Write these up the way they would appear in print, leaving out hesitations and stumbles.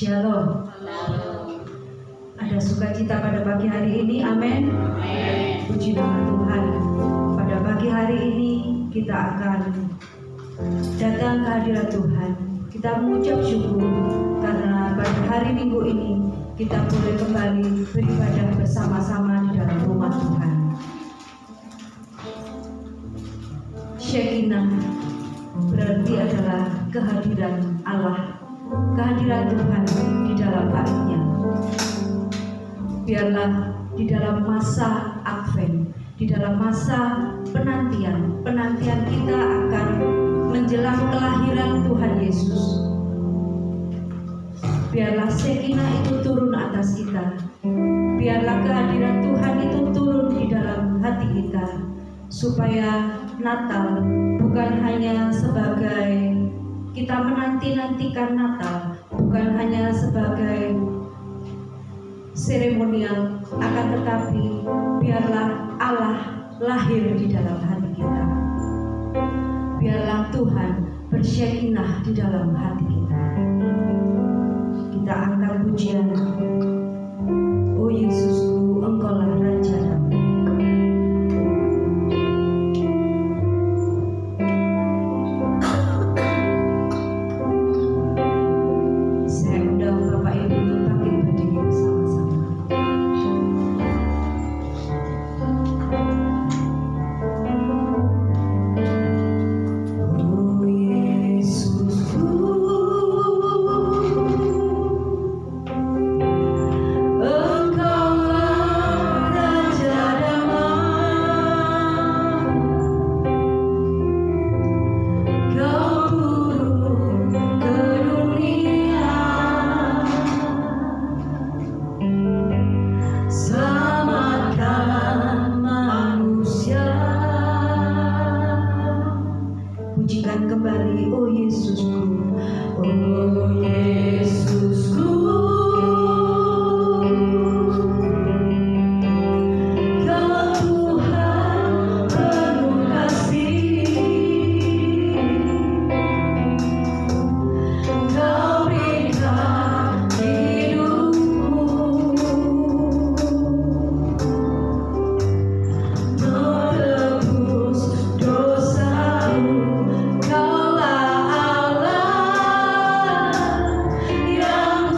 Shalom. Ada sukacita pada pagi hari ini, amin. Puji nama Tuhan. Pada pagi hari ini kita akan datang ke hadirat Tuhan. Kita mengucap syukur karena pada hari Minggu ini kita boleh kembali beribadah bersama-sama di dalam rumah Tuhan. Shekinah berarti adalah kehadiran Allah, kehadiran Tuhan di dalam harinya. Biarlah di dalam masa Advent, di dalam masa penantian kita akan menjelang kelahiran Tuhan Yesus. Biarlah Shekinah itu turun atas kita. Biarlah kehadiran Tuhan itu turun di dalam hati kita, supaya Natal bukan hanya sebagai kita menanti-nantikan Natal, bukan hanya sebagai seremonial, akan tetapi biarlah Allah lahir di dalam hati kita. Biarlah Tuhan bersyekinah di dalam hati kita. Kita angkat pujian. Oh Yesusku, Engkaulah Raja Damai. Kaulah Allah yang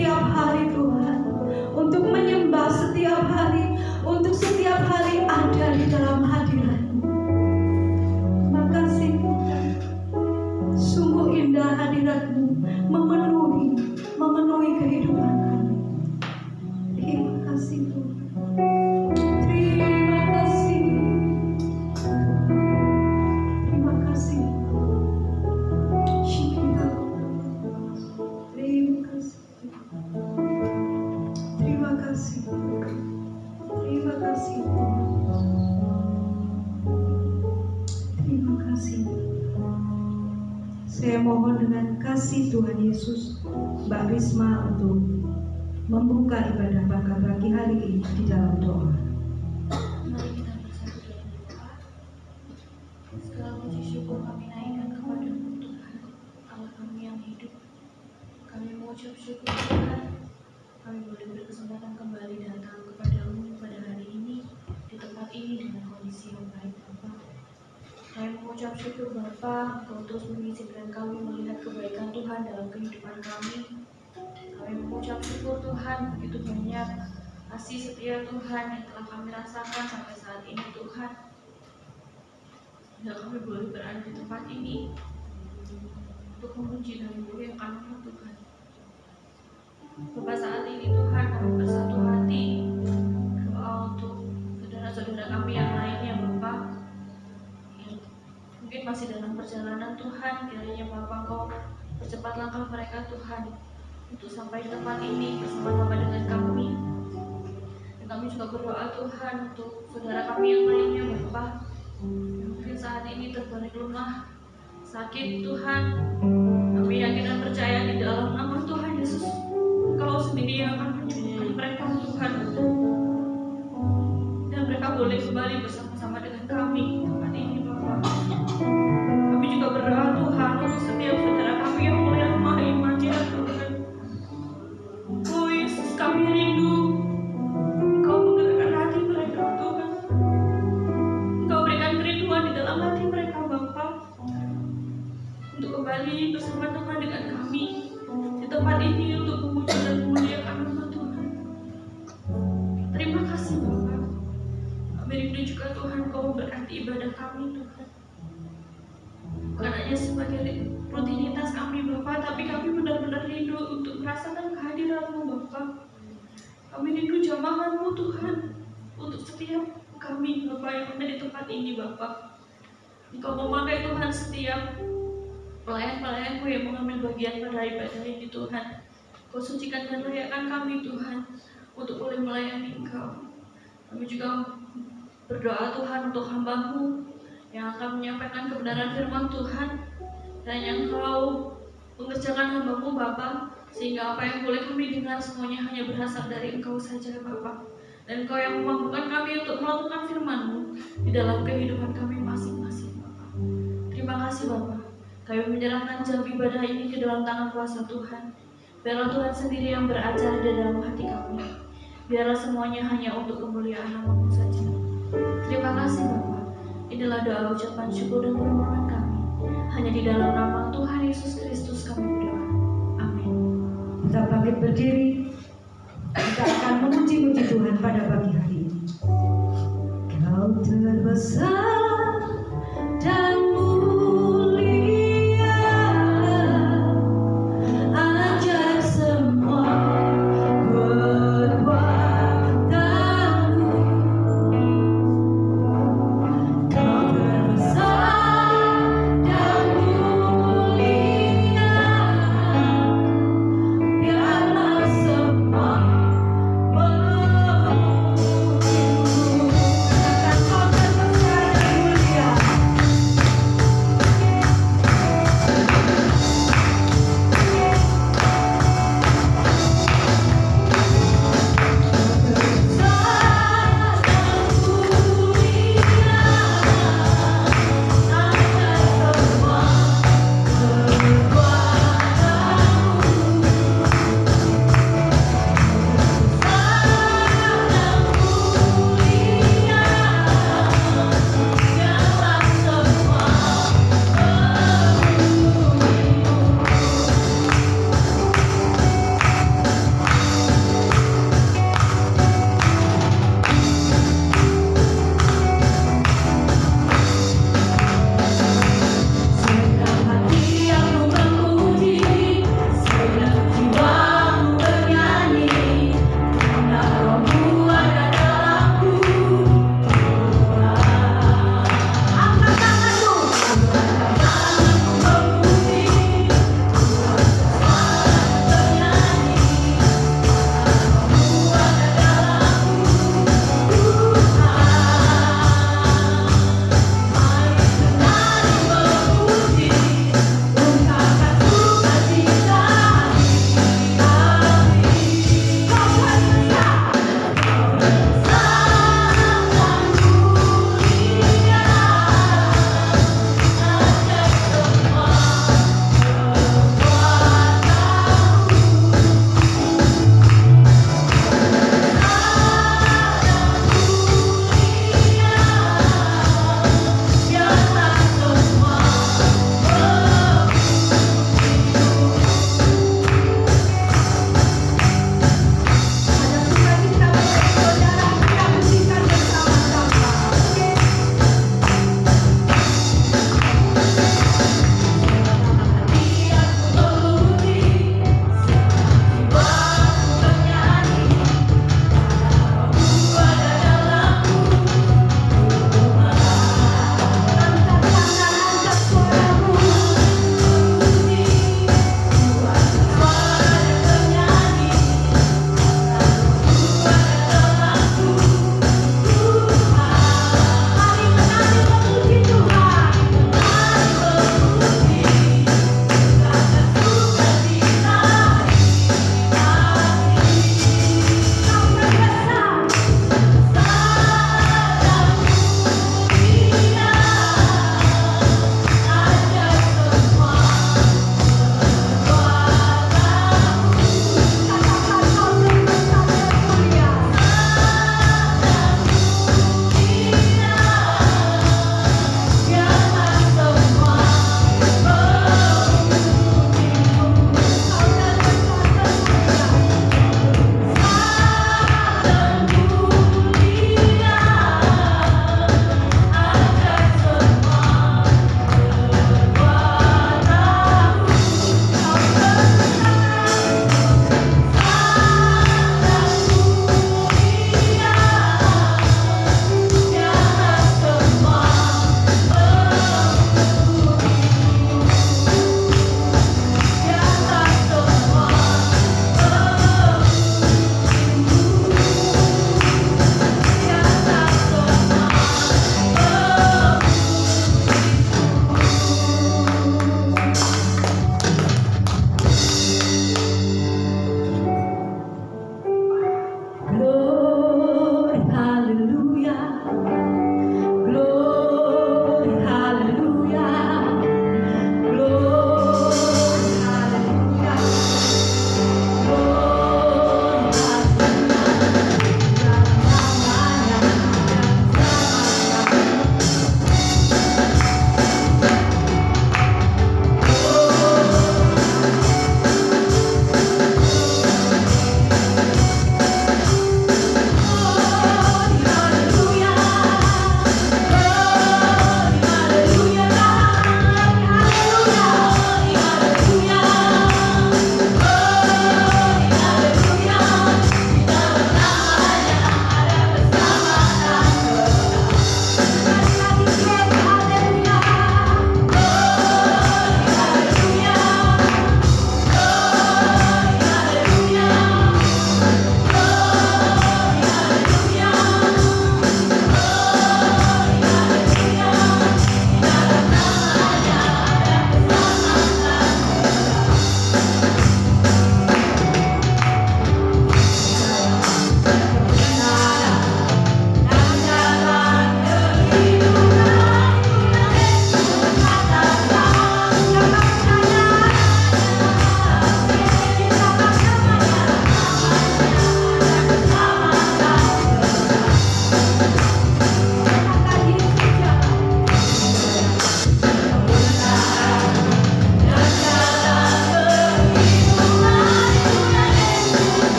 setiap hari Tuhan, untuk menyembah setiap hari, untuk setiap hari ada di dalam hadirat-Mu. Makasih Tuhan, sungguh indah hadirat-Mu memenuhi kehidupan kami. Terima kasih Tuhan. Terima kasih. Terima kasih. Terima kasih. Terima kasih. Terima kasih. Terima kasih. Saya mohon dengan kasih Tuhan Yesus, Mbak Risma untuk membuka ibadah Baka pagi hari ini di dalam doa. Mari kita bersatu dalam doa. Segala puji syukur kami naikkan kepada-Mu Tuhan, Allah kami yang hidup. Kami mengucap syukur Tuhan, kami boleh berkesempatan kembali datang kepada-Mu pada hari ini, di tempat ini dengan kondisi yang baik Bapa. Kami mengucap syukur Bapa, Engkau terus mengizinkan kami melihat kebaikan Tuhan dalam kehidupan kami. Kami mengucap syukur Tuhan, begitu banyak kasih setia Tuhan yang telah kami rasakan sampai saat ini Tuhan. Dan kami boleh berada di tempat ini untuk memuji dan memuliakan nama Tuhan. Bapak, saat ini Tuhan kami bersatu hati doa untuk saudara-saudara kami yang lainnya Bapak, yang mungkin masih dalam perjalanan Tuhan. Kiranya Bapak Engkau percepat langkah mereka Tuhan untuk sampai di tempat ini bersama-sama dengan kami. Dan kami juga berdoa Tuhan untuk saudara kami yang lainnya Bapak, yang mungkin saat ini terbaring lemah, sakit Tuhan. Kami yakin dan percaya di dalam nama Tuhan Yesus, Engkau sendiri yang akan menyembuhkan mereka Tuhan, dan mereka boleh kembali bersama-sama dengan kami di tempat ini Bapak. Kami juga berdoa Tuhan untuk setiap saudara kami yang mulai lemah imannya Tuhan. Oh Yesus, kami rindu Engkau menggerakkan hati mereka Tuhan. Engkau berikan kerinduan di dalam hati mereka Bapa, untuk kembali bersama-sama dengan kami di tempat ini untuk memuji dan memuliakan nama Tuhan. Terima kasih Bapa. Kami rindu juga Tuhan Engkau memberkati ibadah kami Tuhan, bukan hanya sebagai rutinitas kami Bapa, tapi kami benar-benar rindu untuk merasakan kehadiran-Mu Bapa. Kami rindu jamahan-Mu Tuhan untuk setiap kami Bapa yang ada di tempat ini Bapa. Engkau memakai Tuhan setiap pelayan-pelayan-Mu yang mengambil bagian pada ibadah ini Tuhan. Kau sucikan dan layakan kami Tuhan untuk boleh melayani Engkau. Kami juga berdoa Tuhan untuk hamba-Mu yang akan menyampaikan kebenaran firman Tuhan, dan yang Kau mengerjakan hamba-Mu Bapa, sehingga apa yang boleh kami dengar semuanya hanya berasal dari Engkau saja Bapa. Dan Engkau yang memampukan kami untuk melakukan firman-Mu di dalam kehidupan kami masing-masing Bapa. Terima kasih Bapa. Kami menyerahkan jam ibadah ini ke dalam tangan kuasa Tuhan. Biarlah Tuhan sendiri yang berajar di dalam hati kami. Biarlah semuanya hanya untuk kemuliaan nama-Mu saja. Terima kasih Bapa. Inilah doa ucapan syukur dan permohonan kami. Hanya di dalam nama Tuhan Yesus Kristus kami berdoa. Amin. Kita bangkit berdiri. Kita akan memuji-muji Tuhan pada pagi hari ini. Kau terbesar dan mulia, ajar semua perbuatanmu. Kau terbesar dan mulia, biarlah semua memujimu. Katakan kau terbesar.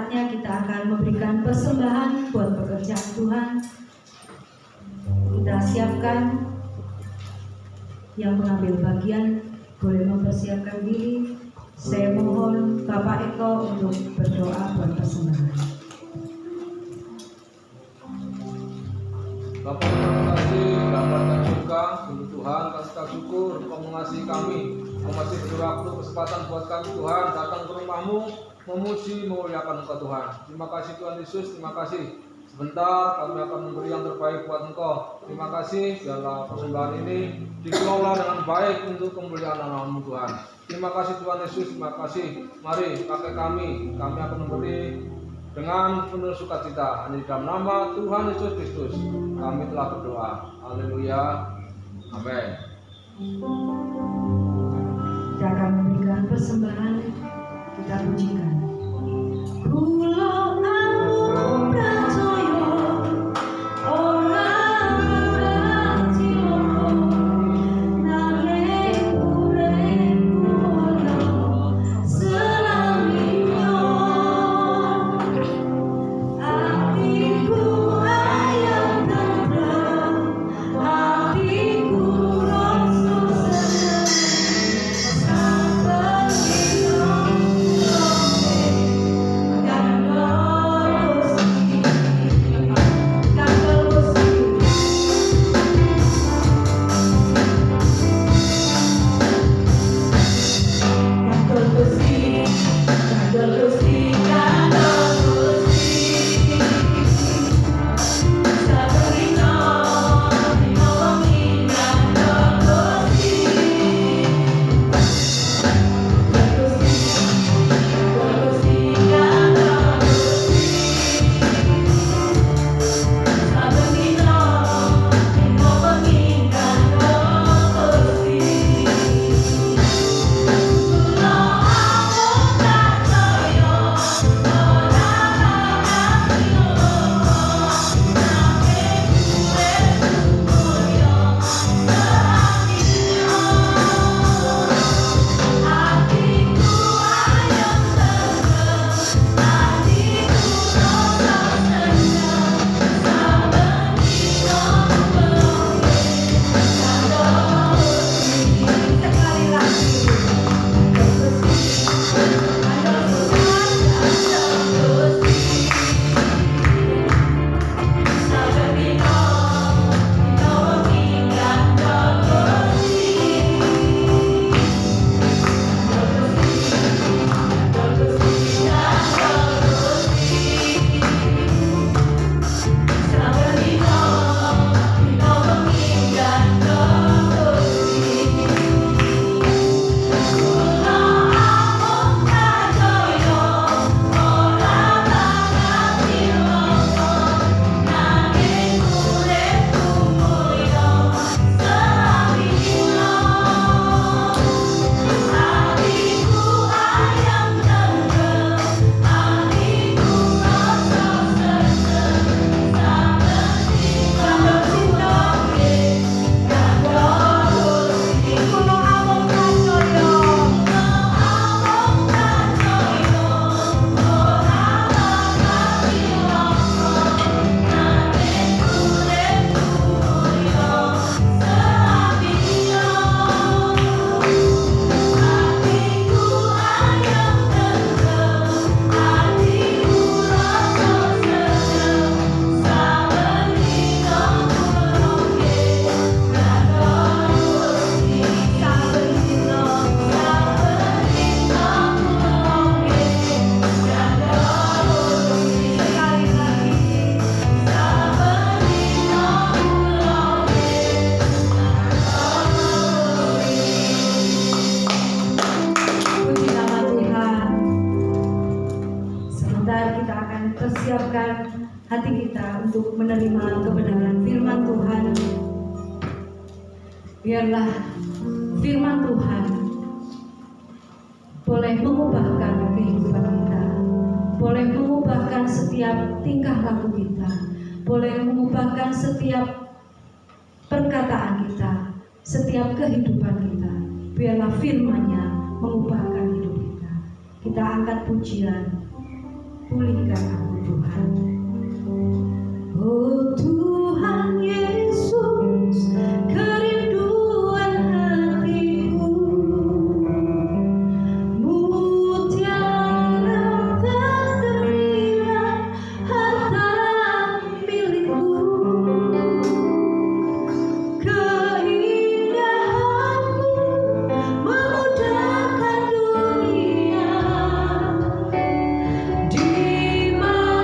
saatnya kita akan memberikan persembahan buat pekerjaan Tuhan. Kita siapkan, yang mengambil bagian boleh mempersiapkan diri. Saya mohon Bapak Eko untuk berdoa buat persembahan. Bapa terima kasih dalam berkat surga untuk Tuhan, kasih syukur Engkau mengasihi kami. Engkau masih beri waktu kesempatan buat kami Tuhan datang ke rumah-Mu, memuji, memuliakan Engkau Tuhan. Terima kasih Tuhan Yesus, terima kasih. Sebentar kami akan memberi yang terbaik buat Engkau. Terima kasih, biarlah persembahan ini dikelola dengan baik untuk kemuliaan nama-Mu Tuhan. Terima kasih Tuhan Yesus, terima kasih. Mari pakai kami akan memberi dengan penuh sukacita. Hanya di dalam nama Tuhan Yesus Kristus kami telah berdoa. Haleluya. Amin. Kita akan memberikan persembahan. Kita pujikan. Kulo aku percaya orang berjiwa nanging uripku mulya selamanya. Hatiku ayam tenang, hatiku rasa senang. Persiapkan hati kita untuk menerima kebenaran firman Tuhan. Biarlah firman Tuhan boleh mengubahkan kehidupan kita, boleh mengubahkan setiap tingkah laku kita, boleh mengubahkan setiap perkataan kita, setiap kehidupan kita. Biarlah firman-Nya mengubahkan hidup kita. Kita angkat pujian pulihkan aku Tuhan. Oh Tuhan Yesus, kerinduan hatiku, mutiara tak ternilai, harta milikku, keindahanmu memudahkan dunia, di mana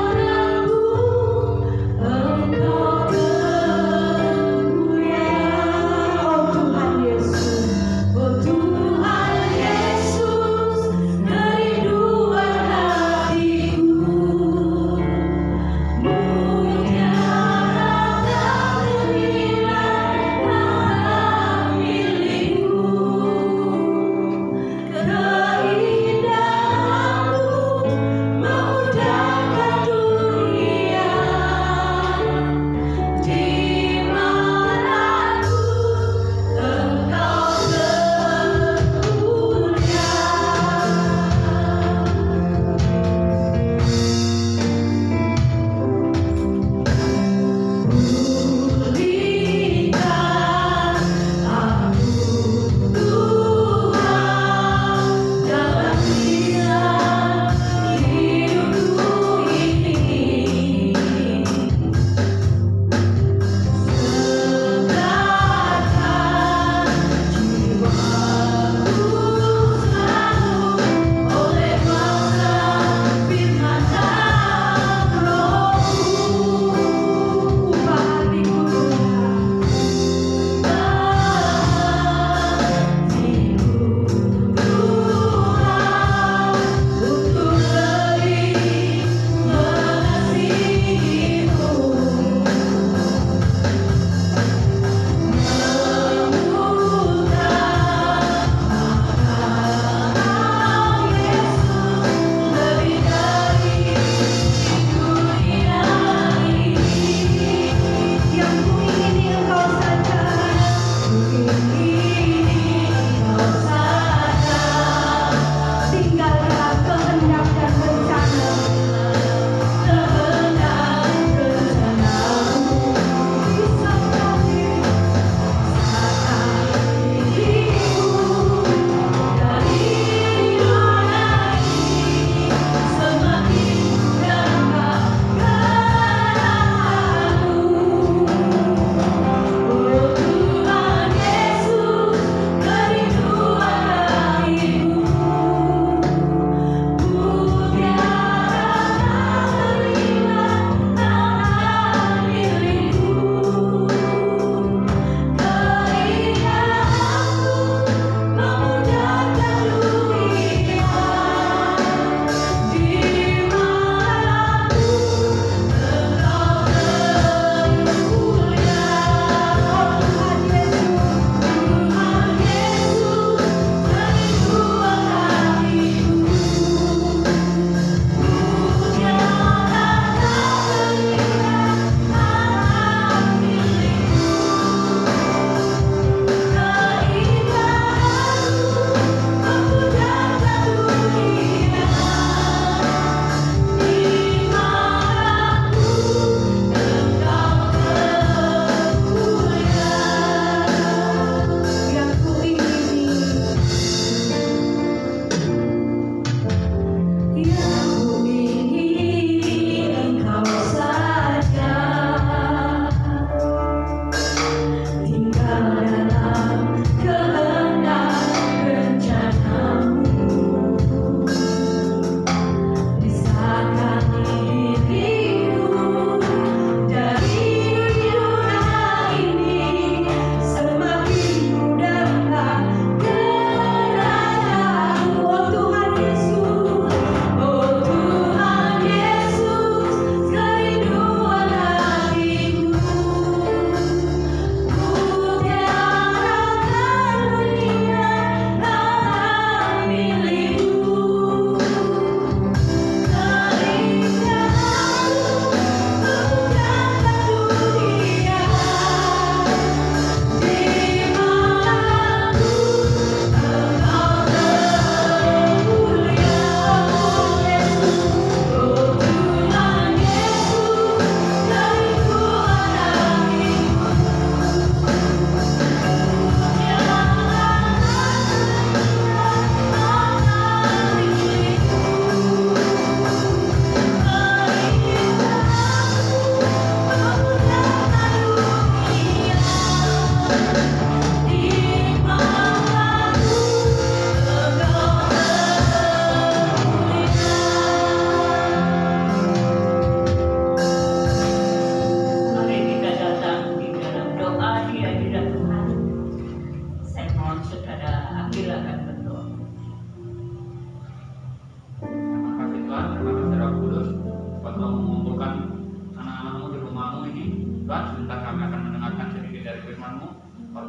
Tuhan, sebentar kami akan mendengarkan sedikit dari firman-Mu. Kau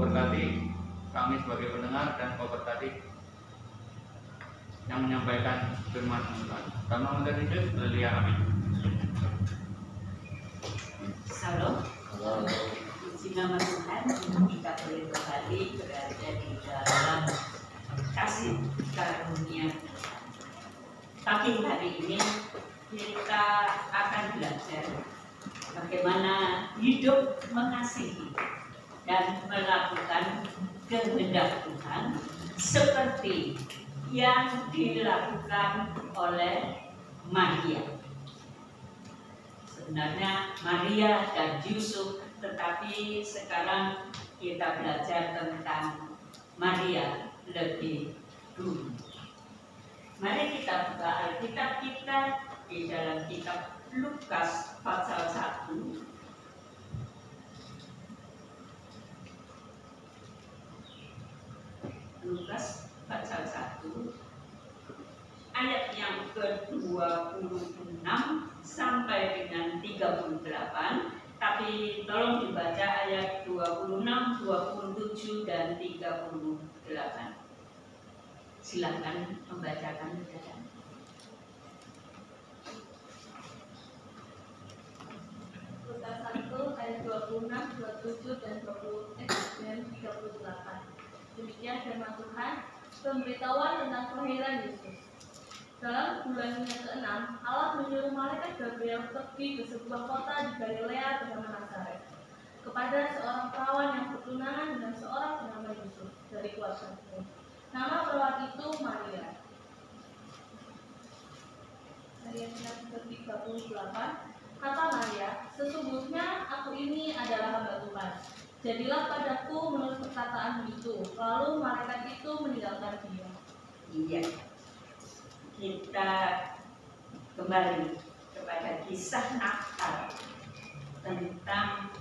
berkati kami sebagai pendengar, dan Kau berkati yang menyampaikan firman-Mu, Tuhan. Dalam nama Tuhan Yesus, haleluya, amin. Salam. Puji nama Tuhan, kita boleh kembali berada di dalam kasih karunia. Pagi hari ini kita akan belajar bagaimana hidup mengasihi dan melakukan kehendak Tuhan seperti yang dilakukan oleh Maria. Sebenarnya Maria dan Yusuf, tetapi sekarang kita belajar tentang Maria lebih dulu. Mari kita buka Alkitab kita di dalam kitab Lukas pasal 1. Lukas pasal 1 ayat yang ke-26 sampai dengan 38, tapi tolong dibaca ayat 26, 27 dan 38. Silakan membacakan saudara. Lukas 1 ayat 26, 27 dan 38. Demikian firman Tuhan, pemberitahuan tentang kelahiran Yesus. Dalam bulan yang ke-6, Allah menyuruh malaikat Gabriel pergi ke sebuah kota di Galilea bernama Nazaret, kepada seorang perawan yang bertunangan dengan seorang bernama Yusuf dari keluarga Daud. Nama perawan itu Maria. Ayat yang ke-38, kata Maria, sesungguhnya aku ini adalah hamba Tuhan. Jadilah padaku menurut perkataan itu. Lalu malaikat itu meninggalkan dia. Iya. Kita kembali kepada kisah Natal tentang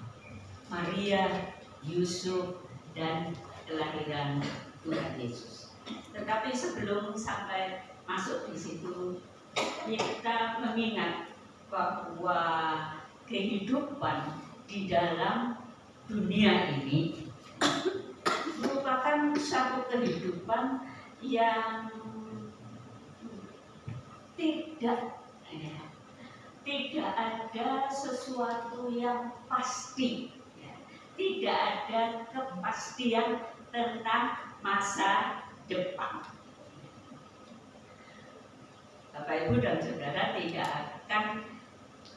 Maria, Yusuf, dan kelahiran Tuhan Yesus. Tetapi sebelum sampai masuk di situ, kita mengingat bahwa kehidupan di dalam dunia ini merupakan satu kehidupan yang tidak ada sesuatu yang pasti, tidak ada kepastian tentang masa depan. Bapak, Ibu, dan Saudara tidak akan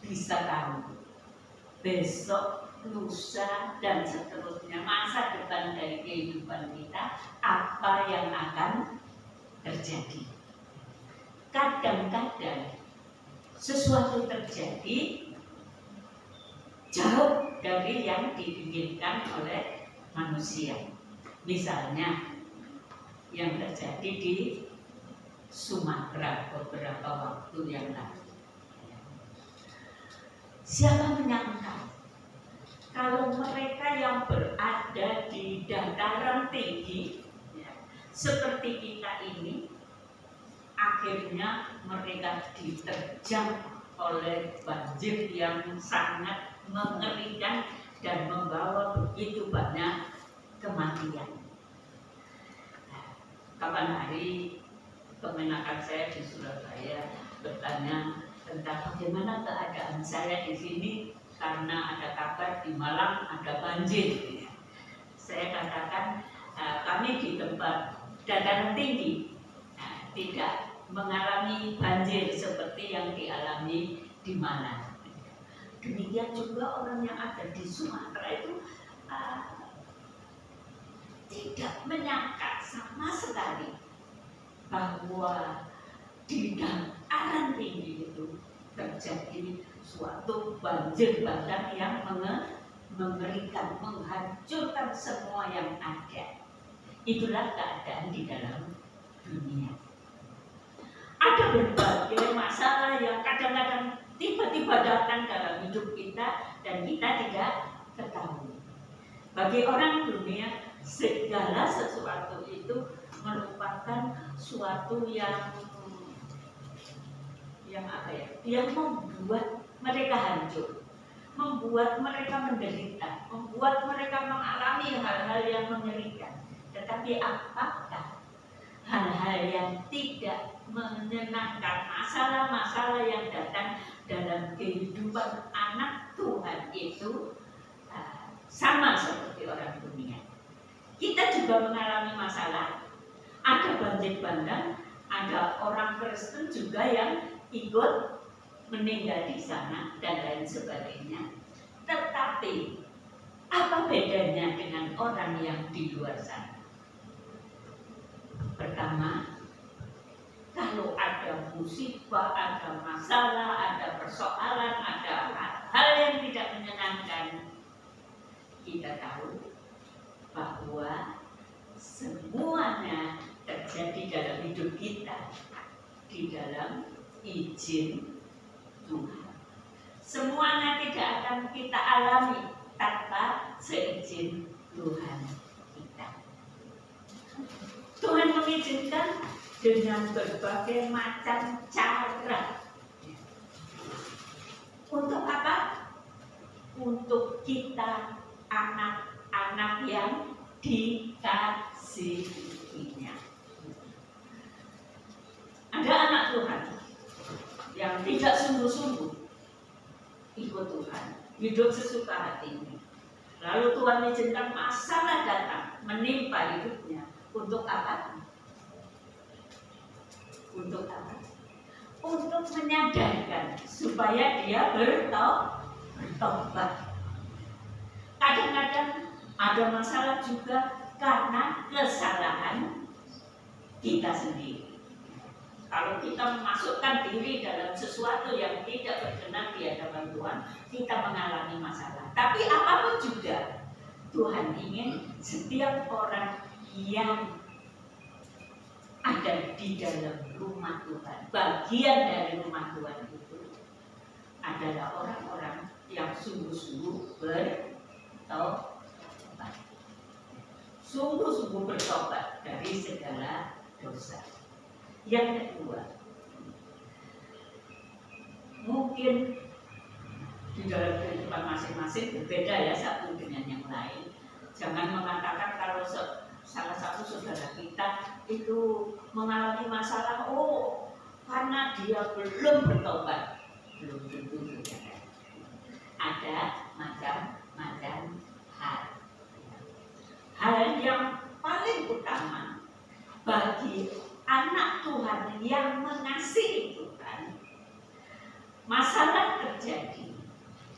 bisa tahu besok, lusa, dan seterusnya masa depan dari kehidupan kita apa yang akan terjadi. Kadang-kadang sesuatu terjadi jauh dari yang diinginkan oleh manusia. Misalnya yang terjadi di Sumatera beberapa waktu yang lalu. Siapa menyangka kalau mereka yang berada di dataran tinggi seperti kita ini, akhirnya mereka diterjang oleh banjir yang sangat mengerikan dan membawa begitu banyak kematian. Kapan hari kemenakan saya di Surabaya bertanya tentang bagaimana keadaan saya di sini karena ada kabar di Malang ada banjir. Saya katakan kami di tempat dataran tinggi tidak mengalami banjir seperti yang dialami di Malang. Demikian juga orang yang ada di Sumatera itu tidak menyangka sama sekali bahwa di dataran tinggi itu terjadi suatu banjir bandang yang mengerikan, menghancurkan semua yang ada. Itulah keadaan di dalam dunia. Ada berbagai masalah yang kadang-kadang tiba-tiba datang dalam hidup kita dan kita tidak ketahui. Bagi orang dunia, segala sesuatu itu merupakan suatu yang membuat mereka hancur. membuat mereka menderita, membuat mereka mengalami hal-hal yang mengerikan. Tetapi apakah hal-hal yang tidak menyenangkan, masalah-masalah yang datang dalam kehidupan anak Tuhan itu sama seperti orang dunia? Kita juga mengalami masalah, ada banjir bandang, ada orang Kristen juga yang ikut meninggal di sana dan lain sebagainya. Tetapi apa bedanya dengan orang yang di luar sana? Pertama, kalau ada musibah, ada masalah, ada persoalan, ada hal yang tidak menyenangkan, kita tahu bahwa semuanya terjadi dalam hidup kita di dalam izin Tuhan. Semuanya tidak akan kita alami tanpa seizin Tuhan kita. Tuhan mengizinkan dengan berbagai macam cara. Untuk apa? Untuk kita anak-anak yang dikasihinya. Ada anak Tuhan yang tidak sungguh-sungguh ikut Tuhan, hidup sesuka hatinya. Lalu Tuhan izinkan masalah datang menimpa hidupnya. Untuk apa? Untuk apa? Untuk menyadarkan supaya dia bertobat. Kadang-kadang ada masalah juga karena kesalahan kita sendiri. Kalau kita memasukkan diri dalam sesuatu yang tidak berkenan di hadapan Tuhan, kita mengalami masalah. Tapi apapun juga, Tuhan ingin setiap orang yang ada di dalam rumah Tuhan, bagian dari rumah Tuhan itu adalah orang-orang yang sungguh-sungguh bertobat. Sungguh-sungguh bertobat dari segala dosa. Yang kedua, mungkin di dalam kehidupan masing-masing berbeda ya satu dengan yang lain. Jangan mengatakan kalau salah satu saudara kita itu mengalami masalah, karena dia belum bertobat. Belum tentu saudara. Ada macam-macam hal. Hal yang paling utama bagi anak Tuhan yang mengasihi Tuhan, masalah terjadi,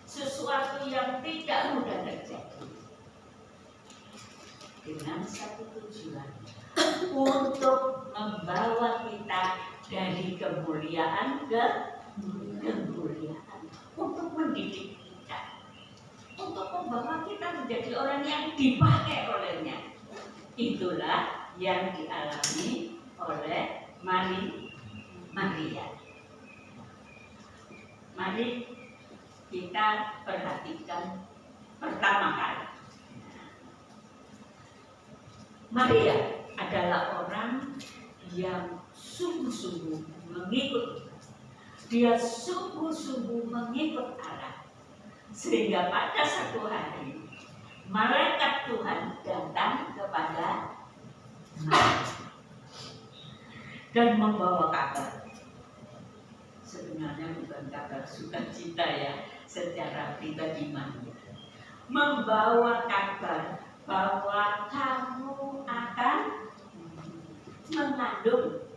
sesuatu yang tidak mudah terjadi, dengan satu tujuan, untuk membawa kita dari kemuliaan ke kemuliaan, untuk mendidik kita, untuk membawa kita menjadi orang yang dipakai olehnya. Itulah yang dialami oleh Maria. Mari kita perhatikan pertama kali. Maria adalah orang yang sungguh-sungguh mengikut. Dia sungguh-sungguh mengikut Allah. Sehingga pada satu hari malaikat Tuhan datang kepada Maria dan membawa kabar. Sebenarnya bukan kabar sukacita ya, secara pribadi Maria. Membawa kabar bahwa kamu akan mengandung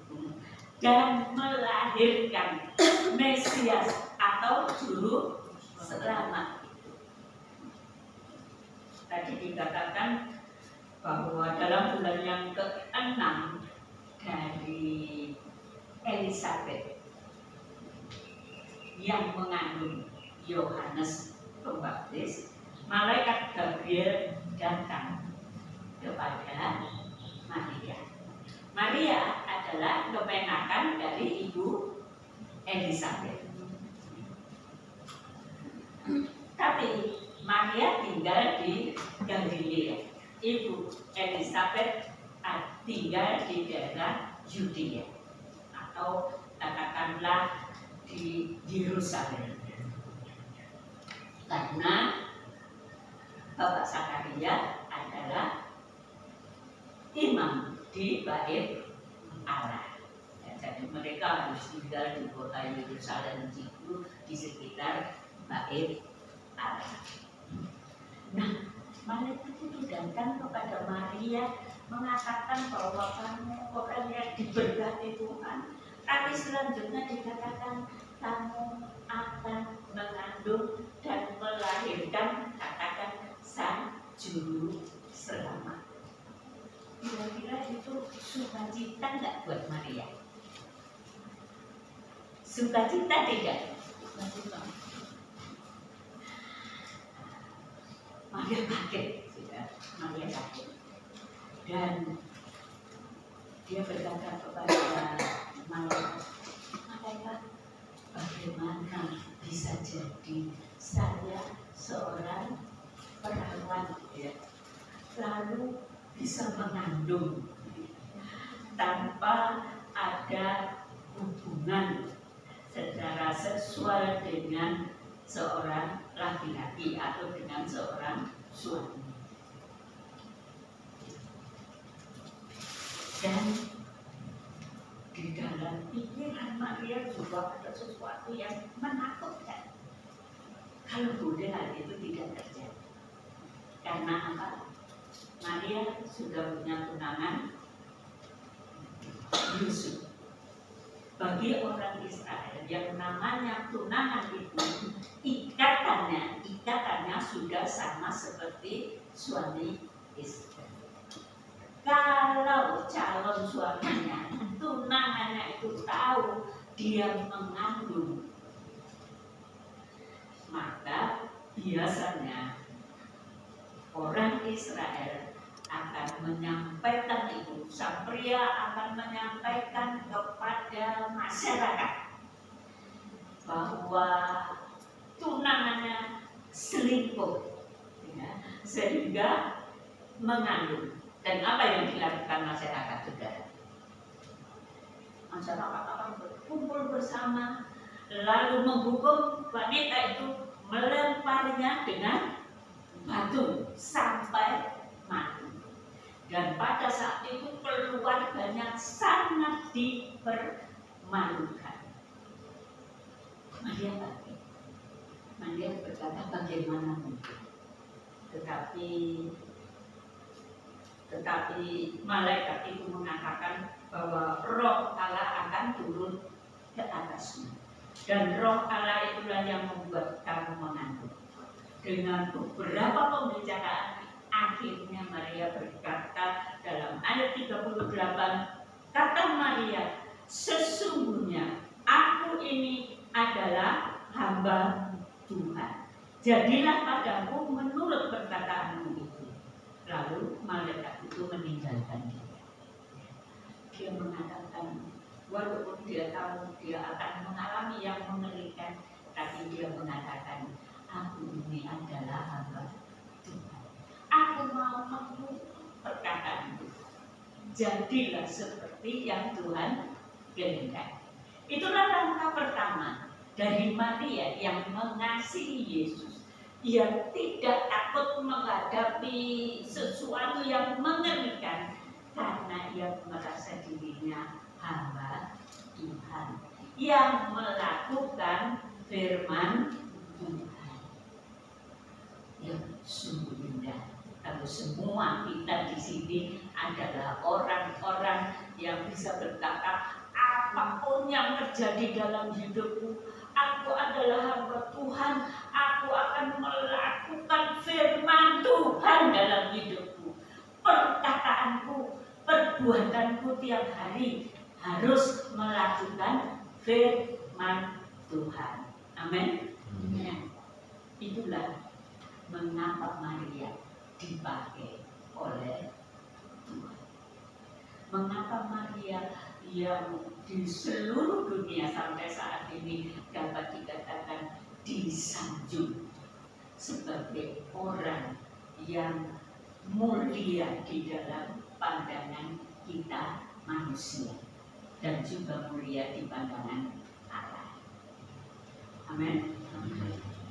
dan melahirkan Mesias atau Juru Selamat. Tadi dikatakan bahwa dalam bulan yang ke-6 dari Elizabeth yang mengandung Yohanes Pembaptis, malaikat Gabriel datang kepada Maria. Maria adalah keponakan dari ibu Elizabeth. Tapi Maria tinggal di Galilea. Ibu Elizabeth tinggal di daerah Yudea atau katakanlah di Yerusalem. Karena Bapak Zakaria adalah imam di bait Allah. Ya, jadi mereka harus tinggal di kota Yerusalem itu di sekitar bait Allah. Nah, malaikat itu datang kepada Maria mengatakan bahwa kamu orang yang diberkati Tuhan. Tapi selanjutnya dikatakan kamu akan mengandung dan melahirkan, katakan, sang juru selamat. Kira-kira itu sukacita nggak buat Maria? Sukacita tidak? Sukacita. Maria kaget, sudah. Maria kaget. Dan dia berkata kepada malaikat, bagaimana bisa jadi saya seorang perawan, ya, lalu bisa mengandung tanpa ada hubungan secara seksual dengan seorang laki-laki atau dengan seorang suami. Dan di dalam pikiran Maria juga ada sesuatu yang menakutkan. Kalau boleh hal itu tidak terjadi. Karena apa? Maria sudah punya tunangan Yusuf. Bagi orang Israel yang namanya tunangan itu ikatannya sudah sama seperti suami istri. Kalau calon suaminya, tunangannya itu tahu dia mengandung, maka biasanya orang Israel akan menyampaikan itu, sang pria akan menyampaikan kepada masyarakat bahwa tunangannya selingkuh, ya, sehingga mengandung. Dan apa yang dilakukan masyarakat juga? Masyarakat akan berkumpul bersama, lalu menghukum wanita itu, melemparnya dengan batu sampai mati. Dan pada saat itu keluarganya sangat dipermalukan. Maria kaget. Maria berkata, bagaimana mungkin? Tetapi malaikat itu mengatakan bahwa Roh Allah akan turun ke atasmu. Dan Roh Allah itulah yang membuat kamu mengandung. Dengan beberapa pembicaraan, akhirnya Maria berkata dalam ayat 38, kata Maria, sesungguhnya aku ini adalah hamba Tuhan. Jadilah padaku menurut perkataanmu itu. Lalu malaikat itu meninggalkan dia. Dia mengatakan, walaupun dia tahu dia akan mengalami yang mengerikan, tapi dia mengatakan, aku ini adalah hamba Tuhan. Aku mau menurut perkataan Tuhan. Jadilah seperti yang Tuhan kehendaki. Itulah langkah pertama dari Maria yang mengasihi Yesus. Ia tidak takut menghadapi sesuatu yang mengerikan karena ia merasa dirinya hamba Tuhan yang melakukan firman Tuhan. Yang sungguh indah. Kalau semua kita di sini adalah orang-orang yang bisa berkata, apapun yang terjadi dalam hidupku, aku adalah hamba Tuhan, aku akan melakukan firman Tuhan dalam hidupku. Perkataanku, perbuatanku tiap hari harus melakukan firman Tuhan. Amin. Ya. Itulah mengapa Maria dipakai oleh Tuhan. Mengapa Maria yang di seluruh dunia sampai saat ini dapat dikatakan disanjung sebagai orang yang mulia di dalam pandangan kita manusia dan juga mulia di pandangan Allah. Amin.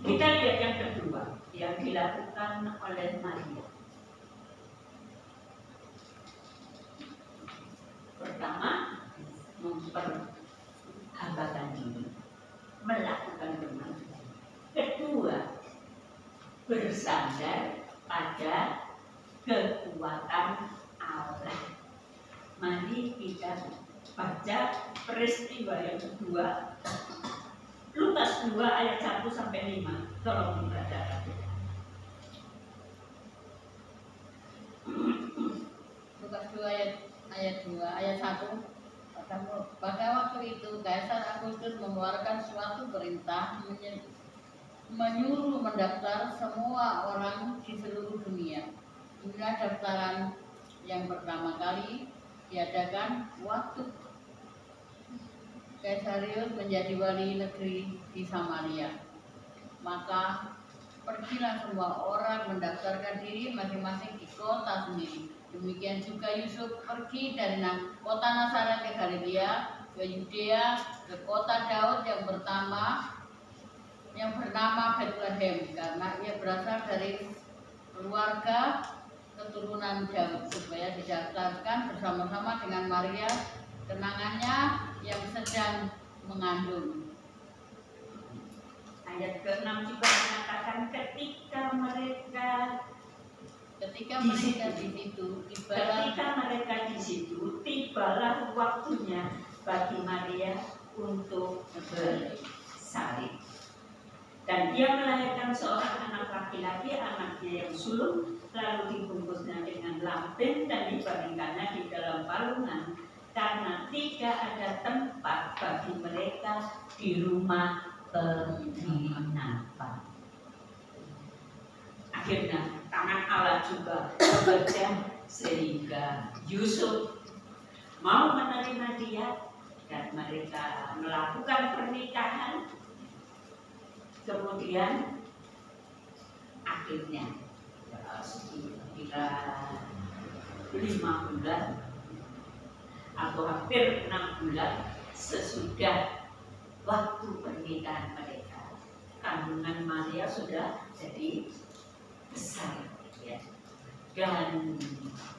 Kita lihat yang kedua yang dilakukan oleh Maria. Pertama, memperhambakan diri, melakukan kemajuan. Kedua, bersandar pada kekuatan Allah. Mari kita baca peristiwa yang kedua, Lukas 2 ayat 1 sampai 5. Tolong dibaca. Lukas 2 ayat 2 ayat 1. Pada waktu itu Kaisar Agustus mengeluarkan suatu perintah menyuruh mendaftar semua orang di seluruh dunia. Inilah daftaran yang pertama kali diadakan waktu Kaisarius menjadi wali negeri di Samaria. Maka pergilah semua orang mendaftarkan diri masing-masing di kota sendiri. Demikian juga Yusuf pergi dari kota Nazaret ke Galilea, ke Yudea, ke kota Daud yang bernama Bethlehem, karena ia berasal dari keluarga keturunan Daud, supaya didaftarkan bersama-sama dengan Maria tunangannya yang sedang mengandung. Ayat ke-6 juga mengatakan ketika mereka di situ, tibalah waktunya bagi Maria untuk bersalin. Dan dia melahirkan seorang anak laki-laki, anaknya yang sulung, lalu dibungkusnya dengan lampin dan dibaringkannya di dalam palungan, karena tidak ada tempat bagi mereka di rumah penginapan. Akhirnya tangan Allah juga bekerja sehingga Yusuf mau menerima dia dan mereka melakukan pernikahan. Kemudian akhirnya sekitar 5 bulan atau hampir 6 bulan sesudah waktu pernikahan mereka, kandungan Maria sudah jadi besar, ya. Dan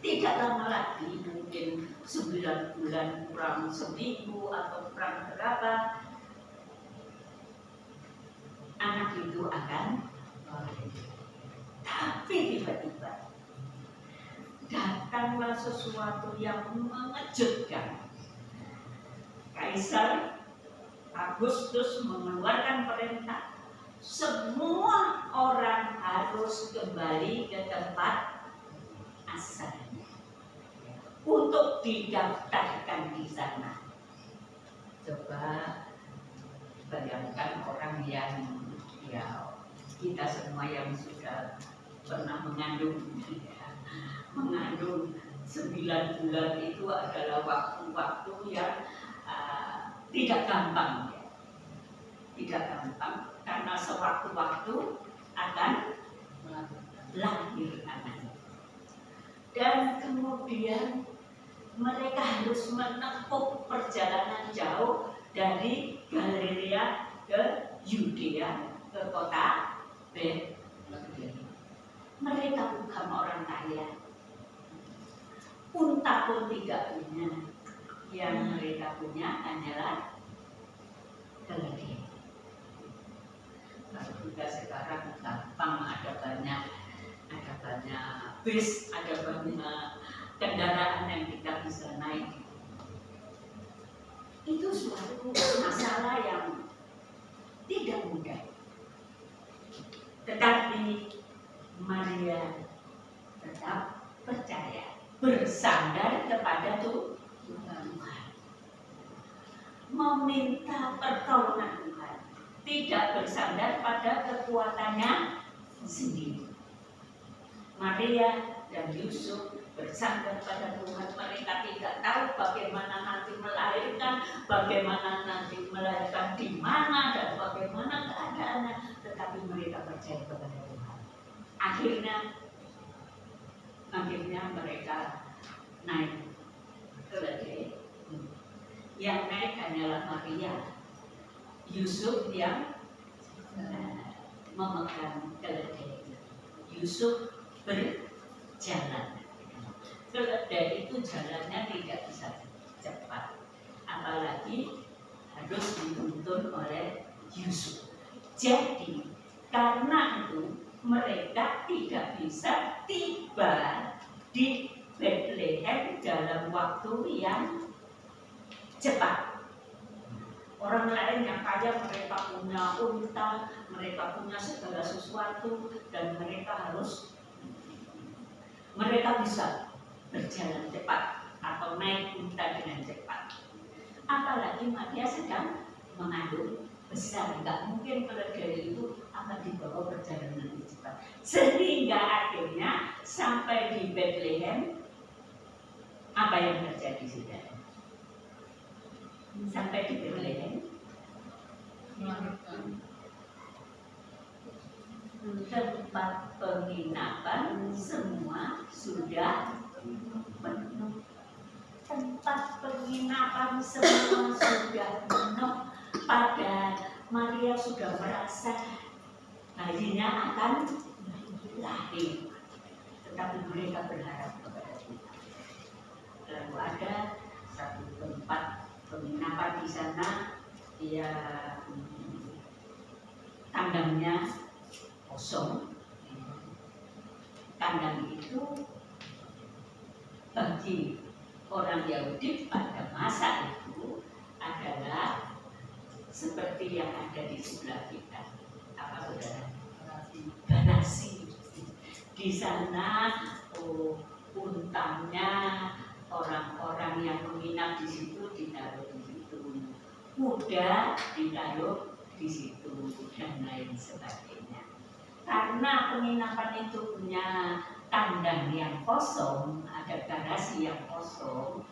tidak lama lagi, mungkin 9 bulan kurang seminggu atau kurang berapa, anak itu akan lahir. Tapi tiba-tiba datanglah sesuatu yang mengejutkan. Kaisar Agustus mengeluarkan perintah semua orang harus kembali ke tempat asalnya untuk didaftarkan di sana. Coba bayangkan orang yang, ya, kita semua yang sudah pernah mengandung 9 bulan itu adalah waktu-waktu yang tidak gampang, ya. Tidak gampang karena sewaktu-waktu akan lahir anaknya. Dan kemudian mereka harus menempuh perjalanan jauh dari Galilea ke Yudea, ke kota Bethlehem. Mereka bukan orang kaya, unta pun tidak punya. Yang mereka punya hanyalah keledai. Kalau juga sekarang gampang, ada banyak bis, ada banyak kendaraan yang kita bisa naik. Itu suatu masalah yang tidak mudah. Tetapi Maria tetap percaya, bersandar kepada Tuhan, meminta pertolongan Tuhan, tidak bersandar pada kekuatannya sendiri. Maria dan Yusuf bersandar pada Tuhan. Mereka tidak tahu bagaimana nanti melahirkan, bagaimana nanti melahirkan di mana dan bagaimana keadaannya, tetapi mereka percaya kepada Tuhan. Akhirnya mereka naik keledai. Yang naik hanyalah Maria, Yusuf yang memegang keledai. Yusuf berjalan. Keledai itu jalannya tidak bisa cepat, apalagi harus dituntun oleh Yusuf. Jadi karena itu mereka tidak bisa tiba di Bethlehem dalam waktu yang cepat. Orang lain yang kaya mereka punya unta, mereka punya segala sesuatu, dan mereka bisa berjalan cepat atau naik unta dengan cepat. Apalagi Maria sedang mengandung besar, nggak mungkin keledai itu akan dibawa perjalanan lebih cepat. Sehingga akhirnya sampai di Bethlehem, apa yang terjadi sudah? Sampai di Bethlehem, tempat penginapan semua sudah penuh. Tempat penginapan semua sudah penuh. Pada Maria sudah merasa bayinya akan lahir, tetapi mereka berharap kepada Tuhan. Lalu ada satu tempat penginapan di sana, dia kandangnya kosong. Kandang itu bagi orang Yahudi pada masa itu adalah seperti yang ada di sebelah kita. Apa saudara? Garasi. Di sana untanya orang-orang yang menginap di situ ditaruh di situ, kuda ditaruh di situ, dan lain sebagainya. Karena penginapan itu punya kandang yang kosong, ada garasi yang kosong,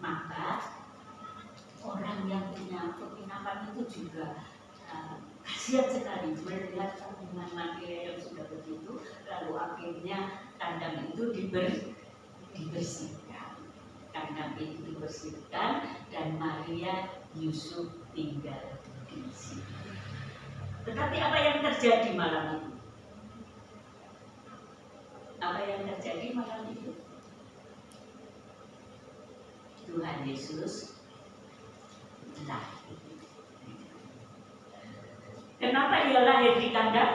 maka orang yang punya penginapan itu juga kasihan sekali melihat kandungan Maria yang sudah begitu. Lalu akhirnya kandang itu dibersihkan. Kandang itu dibersihkan dan Maria Yusuf tinggal di sini. Tetapi apa yang terjadi malam itu? Apa yang terjadi malam itu? Tuhan Yesus lahir. Kenapa ia lahir di kandang?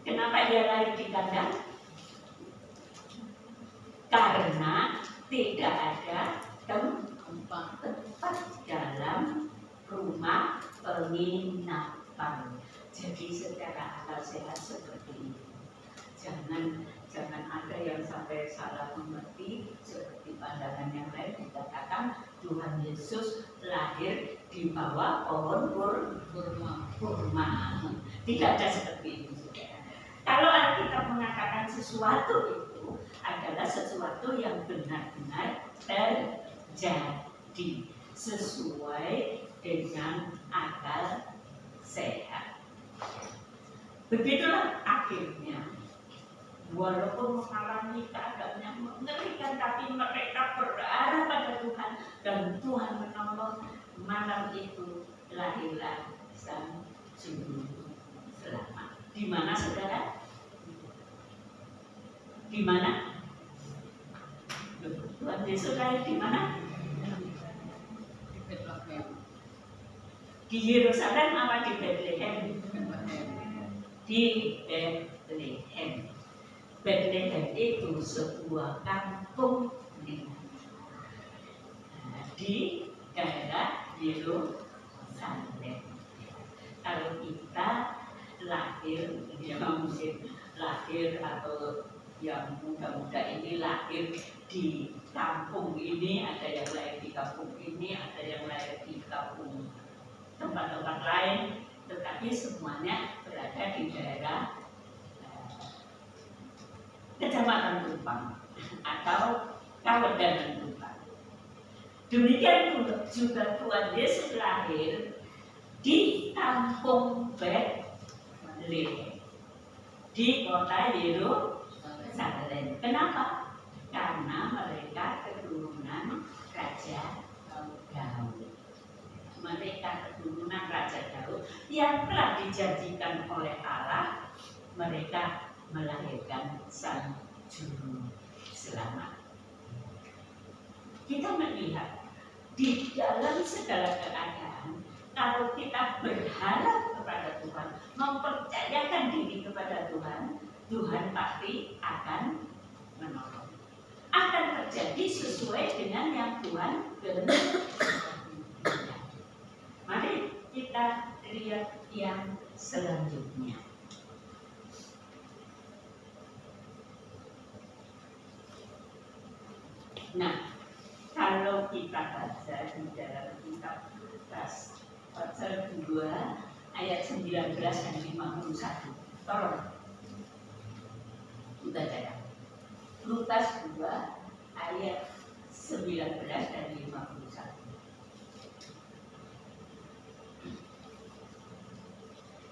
Kenapa ia lahir di kandang? Karena tidak ada tempat dalam rumah penginapan. Jadi secara akal sehat seperti ini. Jangan ada yang sampai salah mengerti seperti pandangan yang lain dikatakan Tuhan Yesus lahir di bawah pohon kurma. Tidak ada seperti itu. Kalau Alkitab mengatakan sesuatu itu adalah sesuatu yang benar-benar terjadi sesuai dengan akal sehat. Begitulah akhirnya. Walaupun mengalami keadaan yang mengerikan, tapi mereka berharap pada Tuhan dan Tuhan menolong. Malam itu lahirlah Sang Juru Selamat. Di mana saudara? Di mana? Tuhan Yesus lahir di mana? Di Yerusalem apa di Bethlehem? Di Bethlehem. Bethlehem itu sebuah kampung di daerah Yerusalem. Kalau kita lahir, ya mungkin lahir atau yang muda-muda ini lahir di kampung ini, ada yang lahir di kampung ini, ada yang lahir di kampung tempat-tempat lain, tetapi semuanya berada di daerah Kecamatan Tumpang atau Kawedanan Tumpang. Demikian juga Tuhan Yesus lahir di kampung Bethlehem, di kota Yerusalem. Kenapa? Karena mereka keturunan Raja Daud. mereka keturunan Raja Daud yang telah dijanjikan oleh Allah, mereka melahirkan Sang Juru Selamat. Kita melihat di dalam segala keadaan, kalau kita berharap kepada Tuhan, mempercayakan diri kepada Tuhan, Tuhan pasti akan menolong. Akan terjadi sesuai dengan yang Tuhan kehendaki. Mari kita lihat yang selanjutnya. Nah, kalau kita baca di dalam kitab Lukas pasal 2 ayat 19 dan 51. Tolong kita baca. Lukas 2 ayat 19 dan 51.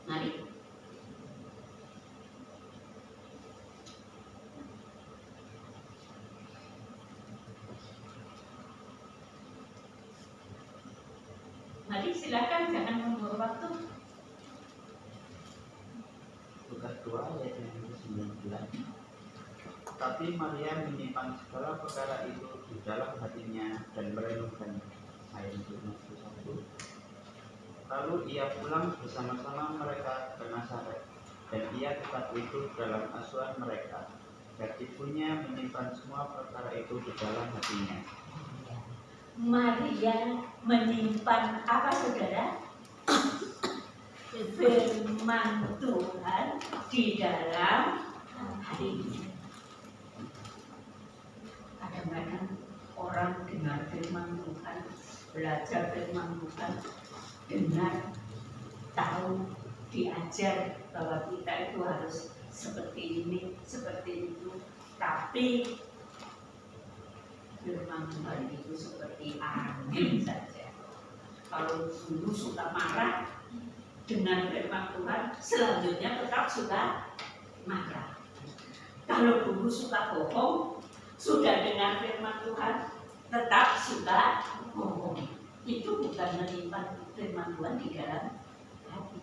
Mari. Mari silakan, jangan membuang waktu. Lukas 2 ayat 19. Tapi Maria menyimpan segala perkara itu di dalam hatinya dan merenungkan. Ayat 51. Lalu ia pulang bersama-sama mereka ke Nazaret, dan ia tetap hidup dalam asuhan mereka, dan ibunya menyimpan semua perkara itu di dalam hatinya. Maria menyimpan apa, saudara? Firman Tuhan di dalam hatinya. Kadang-kadang orang dengar firman Tuhan, belajar firman Tuhan, dengar, tahu, diajar bahwa kita itu harus seperti ini, seperti itu, tapi firman Tuhan itu seperti angin saja. Kalau dulu suka marah dengan firman Tuhan, selanjutnya tetap suka marah. Kalau dulu suka bohong, sudah dengar firman Tuhan, tetap suka bohong. Itu bukan menyimpan firman Tuhan di dalam hati.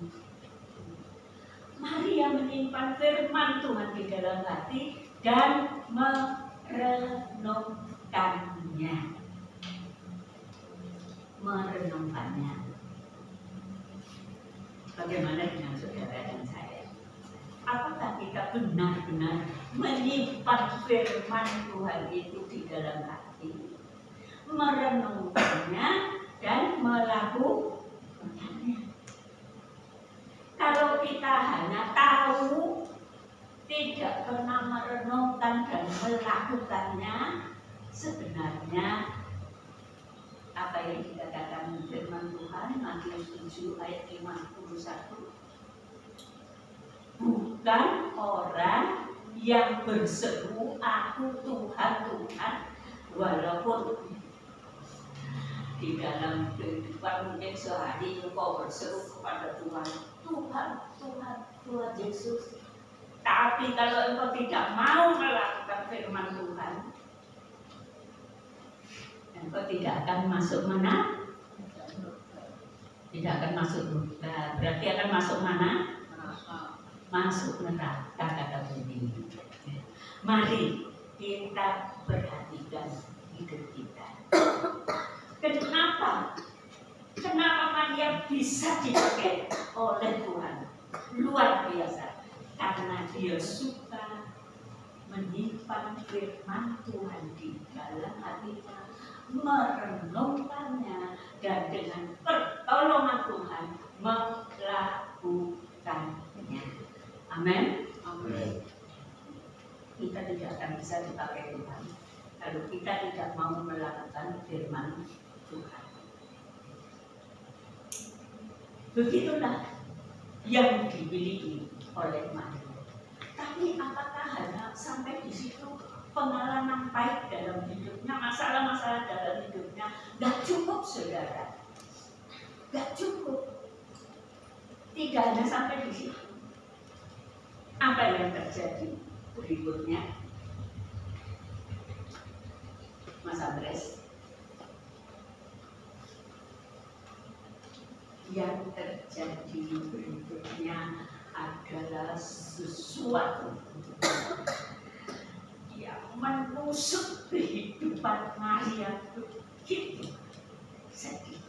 Maria menyimpan firman Tuhan di dalam hati dan merenungkannya. Bagaimana dengan saudara dan saya? Apakah kita benar-benar menyimpan firman Tuhan itu di dalam hati, merenungkannya dan melakukannya? Kalau kita hanya tahu, tidak pernah merenungkan dan melakukannya, sebenarnya apa yang dikatakan firman Tuhan Matius 7 ayat 51, bukan orang yang berseru aku Tuhan, Tuhan, walaupun di dalam kehidupan mungkin sehari engkau berseru kepada Tuhan, Tuhan, Tuhan, Tuhan Yesus. Tapi kalau engkau tidak mau melakukan firman Tuhan, engkau tidak akan masuk mana? Tidak akan masuk surga. Berarti akan masuk mana? Masuk neraka, kata Budi. Mari kita perhatikan hidup kita. Kenapa Maria bisa dipakai oleh Tuhan? Luar biasa. Karena dia suka menyimpan firman Tuhan di dalam hatinya, merenungkannya, dan dengan pertolongan Tuhan melakukannya. Amin. Amin. Kita tidak akan bisa dipakai Tuhan kalau kita tidak mau melakukan firman Tuhan. Begitulah yang dimiliki oleh Maria. Tapi apakah hanya sampai di situ? Pengalaman pahit dalam hidupnya, masalah-masalah dalam hidupnya, gak cukup, saudara. Gak cukup. Tidak hanya sampai di situ. Apa yang terjadi berikutnya? Mas Andres. yang terjadi berikutnya adalah sesuatu yang menusuk kehidupan Maria begitu sedih,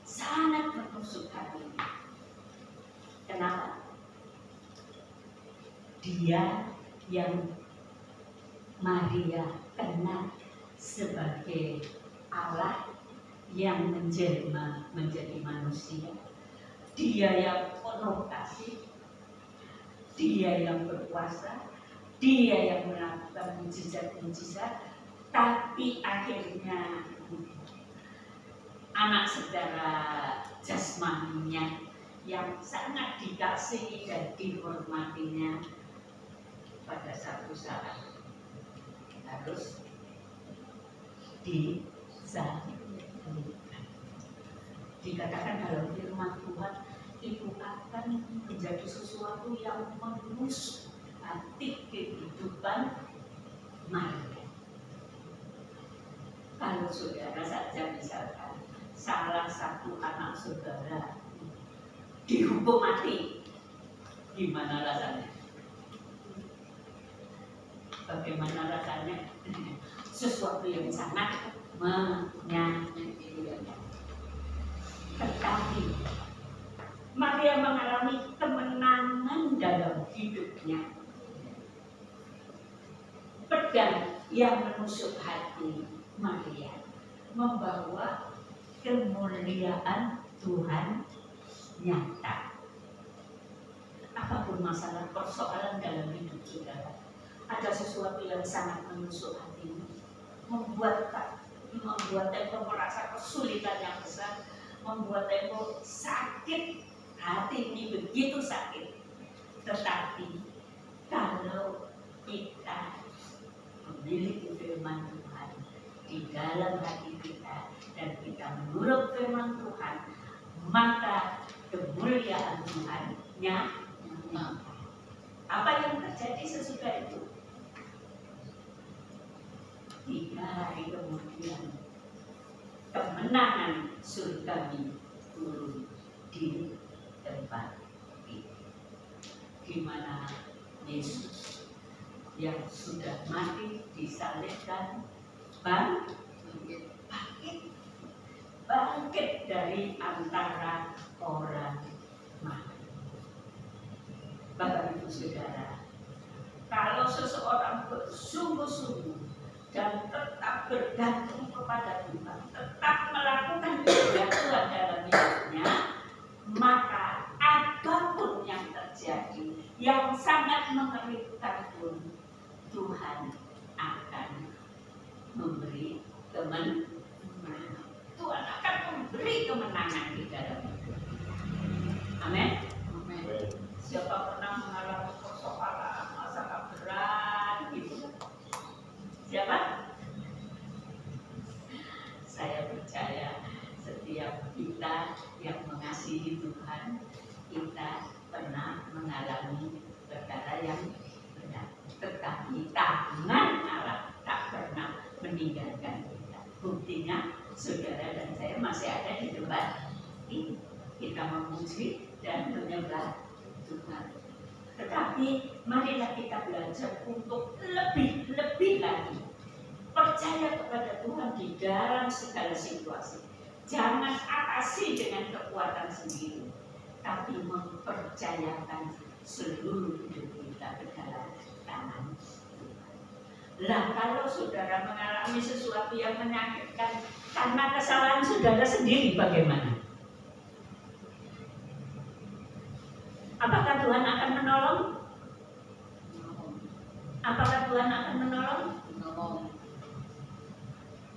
sangat menusuk hatinya. Kenapa? Dia yang Maria kenal sebagai Allah yang menjelma menjadi manusia. Dia yang penuh kasih, dia yang berkuasa, dia yang melakukan mujizat-mujizat, tapi akhirnya anak saudara jasmaninya yang sangat dikasihi dan dihormatinya pada satu saat harus dizalimi. Dikatakan dalam firman Tuhan, itu akan menjadi sesuatu yang menusuk hati kehidupan Maria. Kalau saudara saja misalkan salah satu anak saudara dihukum mati, gimana rasanya? Bagaimana rasanya? Sesuatu yang sangat menyakitkan. Tetapi Maria mengalami kemenangan dalam hidupnya. Pedang yang menusuk hati Maria membawa kemuliaan Tuhan nyata. Apapun masalah persoalan dalam hidup saudara, ada sesuatu yang sangat menusuk hatimu, membuat engkau merasa kesulitan yang besar, membuat engkau sakit, hati ini begitu sakit. Tetapi kalau kita memiliki firman Tuhan di dalam hati kita dan kita menurut firman Tuhan, maka kemuliaan Tuhan nyata. Apa yang terjadi sesudah itu? 3 hari kemudian kemenangan surgawi turun di tempat itu, di mana Yesus yang sudah mati disalibkan bangkit dari antara orang mati. Bapak Ibu Saudara, kalau seseorang bersungguh-sungguh dan tetap bergantung kepada Tuhan, tetap melakukan kehendak Tuhan dalam hidupnya, maka apapun yang terjadi yang sangat mengerikan pun, Tuhan akan memberi kemenangan. Tuhan akan memberi kemenangan di dalam hidup. Amin. Siapa pernah mengalami persoalan masalah berat gitu? Siapa? Saya percaya setiap kita yang mengasihi Tuhan, kita pernah mengalami perkara yang berat. Tetapi tangan Allah tak pernah meninggalkan kita. Buktinya, saudara dan saya masih ada di tempat ini. Kita memuji dan menyembah Tuhan. Tetapi marilah kita belajar untuk lebih lagi percaya kepada Tuhan di dalam segala situasi. Jangan atasi dengan kekuatan sendiri, tapi mempercayakan seluruh hidup kita ke dalam tangan Tuhan. Lah kalau saudara mengalami sesuatu yang menyakitkan karena kesalahan saudara sendiri, bagaimana? Apakah Tuhan akan menolong? Apakah Tuhan akan menolong?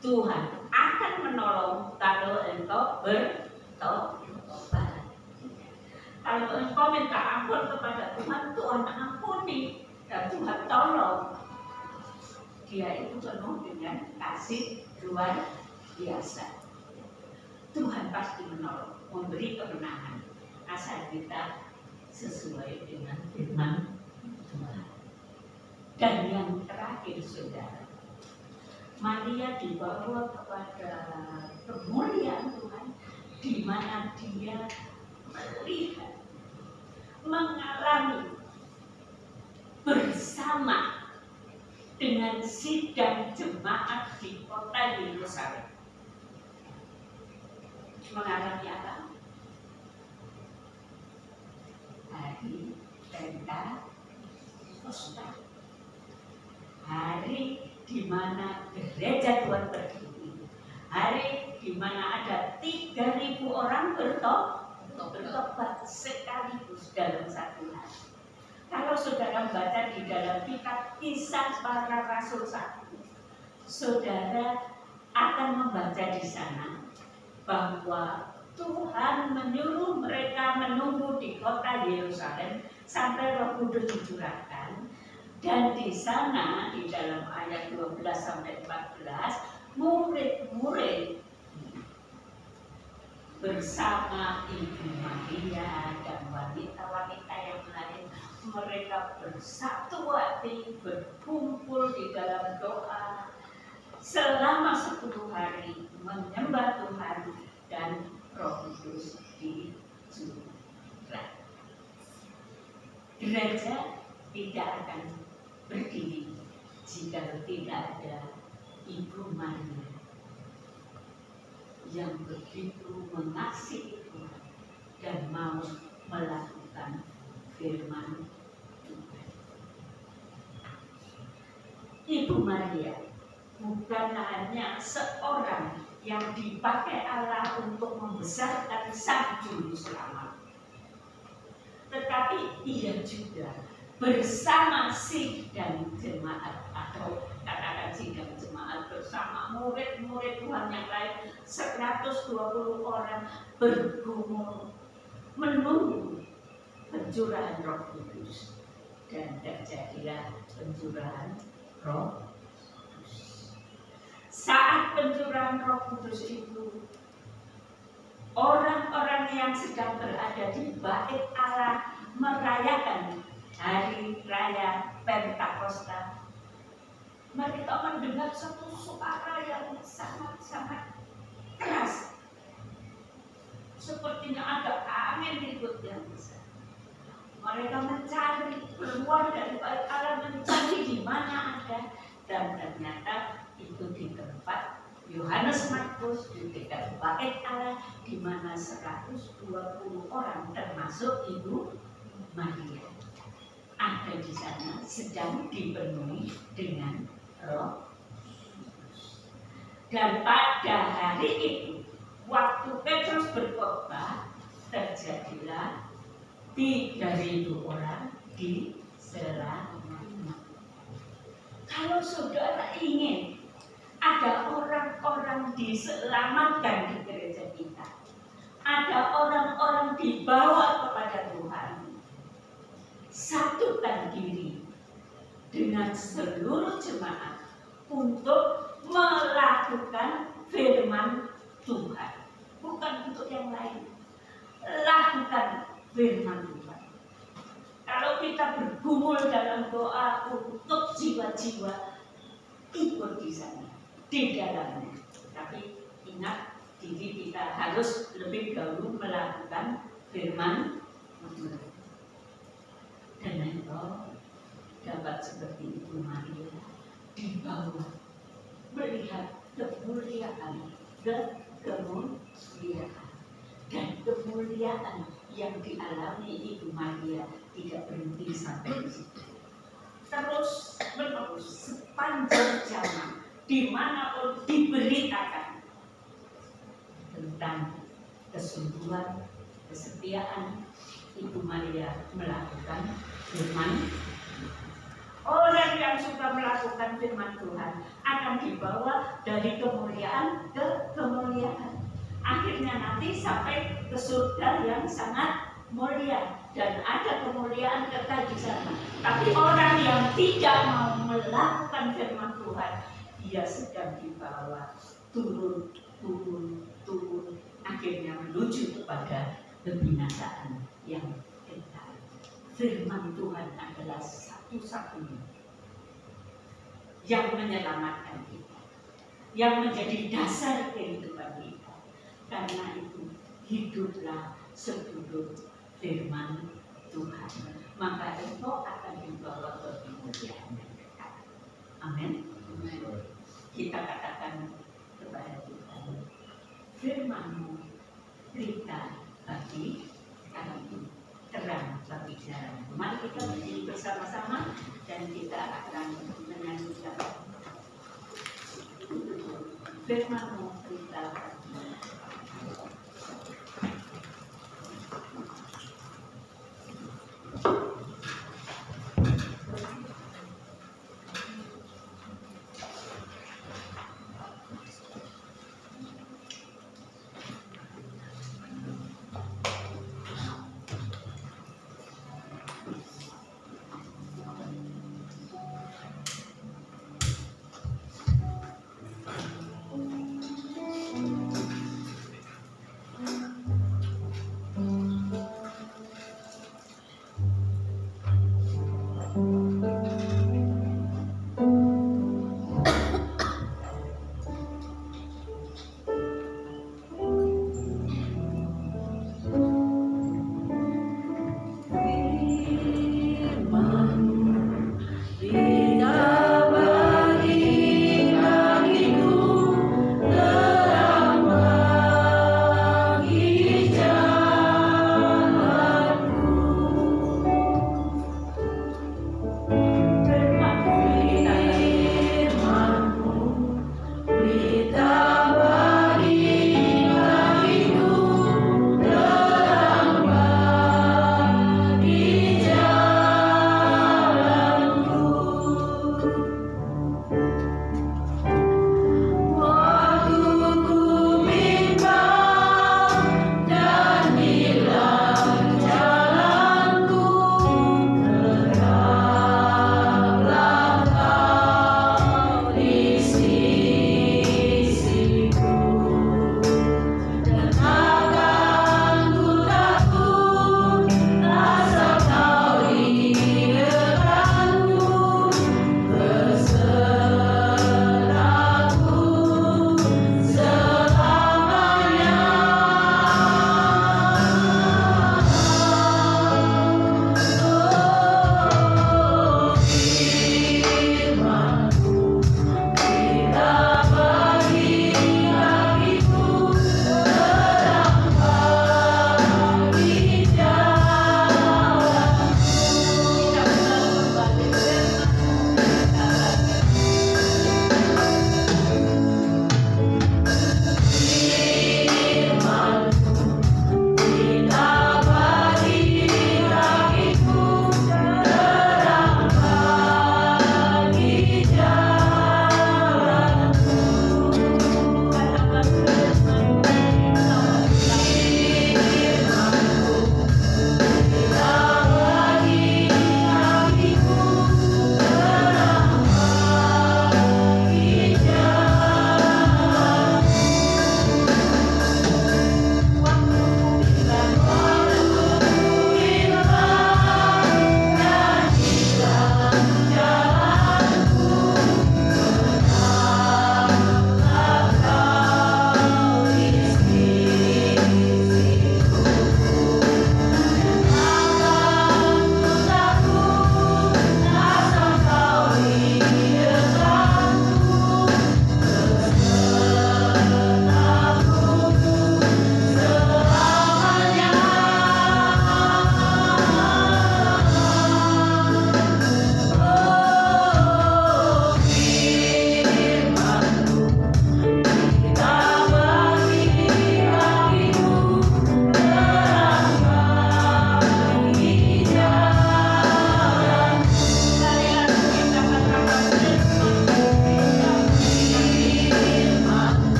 Tuhan akan menolong kalau engkau bertobat. Kalau engkau minta ampun kepada Tuhan, Tuhan ampuni dan Tuhan tolong. Dia itu penuh dengan kasih luar biasa. Tuhan pasti menolong, memberi kemenangan asal kita sesuai dengan firman Tuhan. Dan yang terakhir saudara, Maria dibawa kepada kemuliaan Tuhan di mana dia melihat, mengalami bersama dengan sidang jemaat di kota Yerusalem. Mengalami apa? Hari Pentakosta, hari di mana gereja Tuhan berdiri, hari di mana ada 3.000 orang bertobat sekaligus dalam satu hari. Kalau saudara baca di dalam kitab Kisah Para Rasul 1, saudara akan membaca di sana bahwa Tuhan menyuruh mereka menunggu di kota Yerusalem sampai Roh Kudus dicurahkan, dan di sana di dalam ayat 12 sampai 14 murid-murid bersama Ibu Maria dan wanita-wanita yang lain, mereka bersatu hati berkumpul di dalam doa selama 10 hari menyembah Tuhan, dan Roh Kudus dicurahkan. Gereja tidak akan berdiri jika tidak ada Ibu Maria yang begitu mengasihi Tuhan dan mau melakukan firman Tuhan. Ibu Maria bukan hanya seorang yang dipakai Allah untuk membesarkan sang juru selamat, tetapi ia juga bersama sidang jemaat, atau katakan sidang jemaat bersama murid-murid Tuhan yang lain 120 orang bergumul menunggu pencurahan Roh Kudus, dan terjadilah pencurahan Roh Kudus. Saat pencurahan Roh Kudus itu, orang-orang yang sedang berada di bait Allah merayakan hari raya Pentakosta, mereka mendengar satu suara yang sangat-sangat keras, sepertinya ada angin ribut yang besar. Mereka mencari, keluar dari bait Allah, mencari di mana ada, dan ternyata itu di tempat Yohanes Markus, di dekat bait Allah, di mana 120 orang termasuk Ibu Maria ada di sana sedang dipenuhi dengan Roh Kudus. Dan pada hari itu, waktu Petrus berkhotbah, terjadilah 3.000 orang diselamatkan. Kalau saudara ingin ada orang-orang diselamatkan di gereja kita, ada orang-orang dibawa kepada Tuhan, satukan diri dengan seluruh jemaat untuk melakukan firman Tuhan, bukan untuk yang lain. Lakukan firman Tuhan. Kalau kita bergumul dalam doa untuk jiwa-jiwa, ikut di sana, di dalamnya. Tapi ingat, diri kita harus lebih dahulu melakukan firman Tuhan. Dan engkau dapat seperti Ibu Maria dibawa melihat kemuliaan, dan kemuliaan yang dialami Ibu Maria tidak berhenti sampai di situ. Terus menerus sepanjang zaman, dimanapun diberitakan tentang kesungguhan, kesetiaan Ibu Maria melakukan firman. Orang yang suka melakukan firman Tuhan akan dibawa dari kemuliaan ke kemuliaan. Akhirnya nanti sampai ke surga yang sangat mulia, dan ada kemuliaan kekal di sana. Tapi orang yang tidak mau melakukan firman Tuhan, dia sedang dibawa turun, akhirnya menuju kepada kebinasaan yang kekal. Firman Tuhan adalah satu-satunya yang menyelamatkan kita, yang menjadi dasar kehidupan kita. Karena itu, hiduplah seturut firman Tuhan, maka engkau akan dibawa ke kemuliaan yang dekat. Amin. Kita katakan kepada Tuhan, firman-Mu berita bagi kami, terang bagi jalan. Mari kita berdiri bersama-sama dan kita akan menyanyikan firman-Mu berita bagi kami.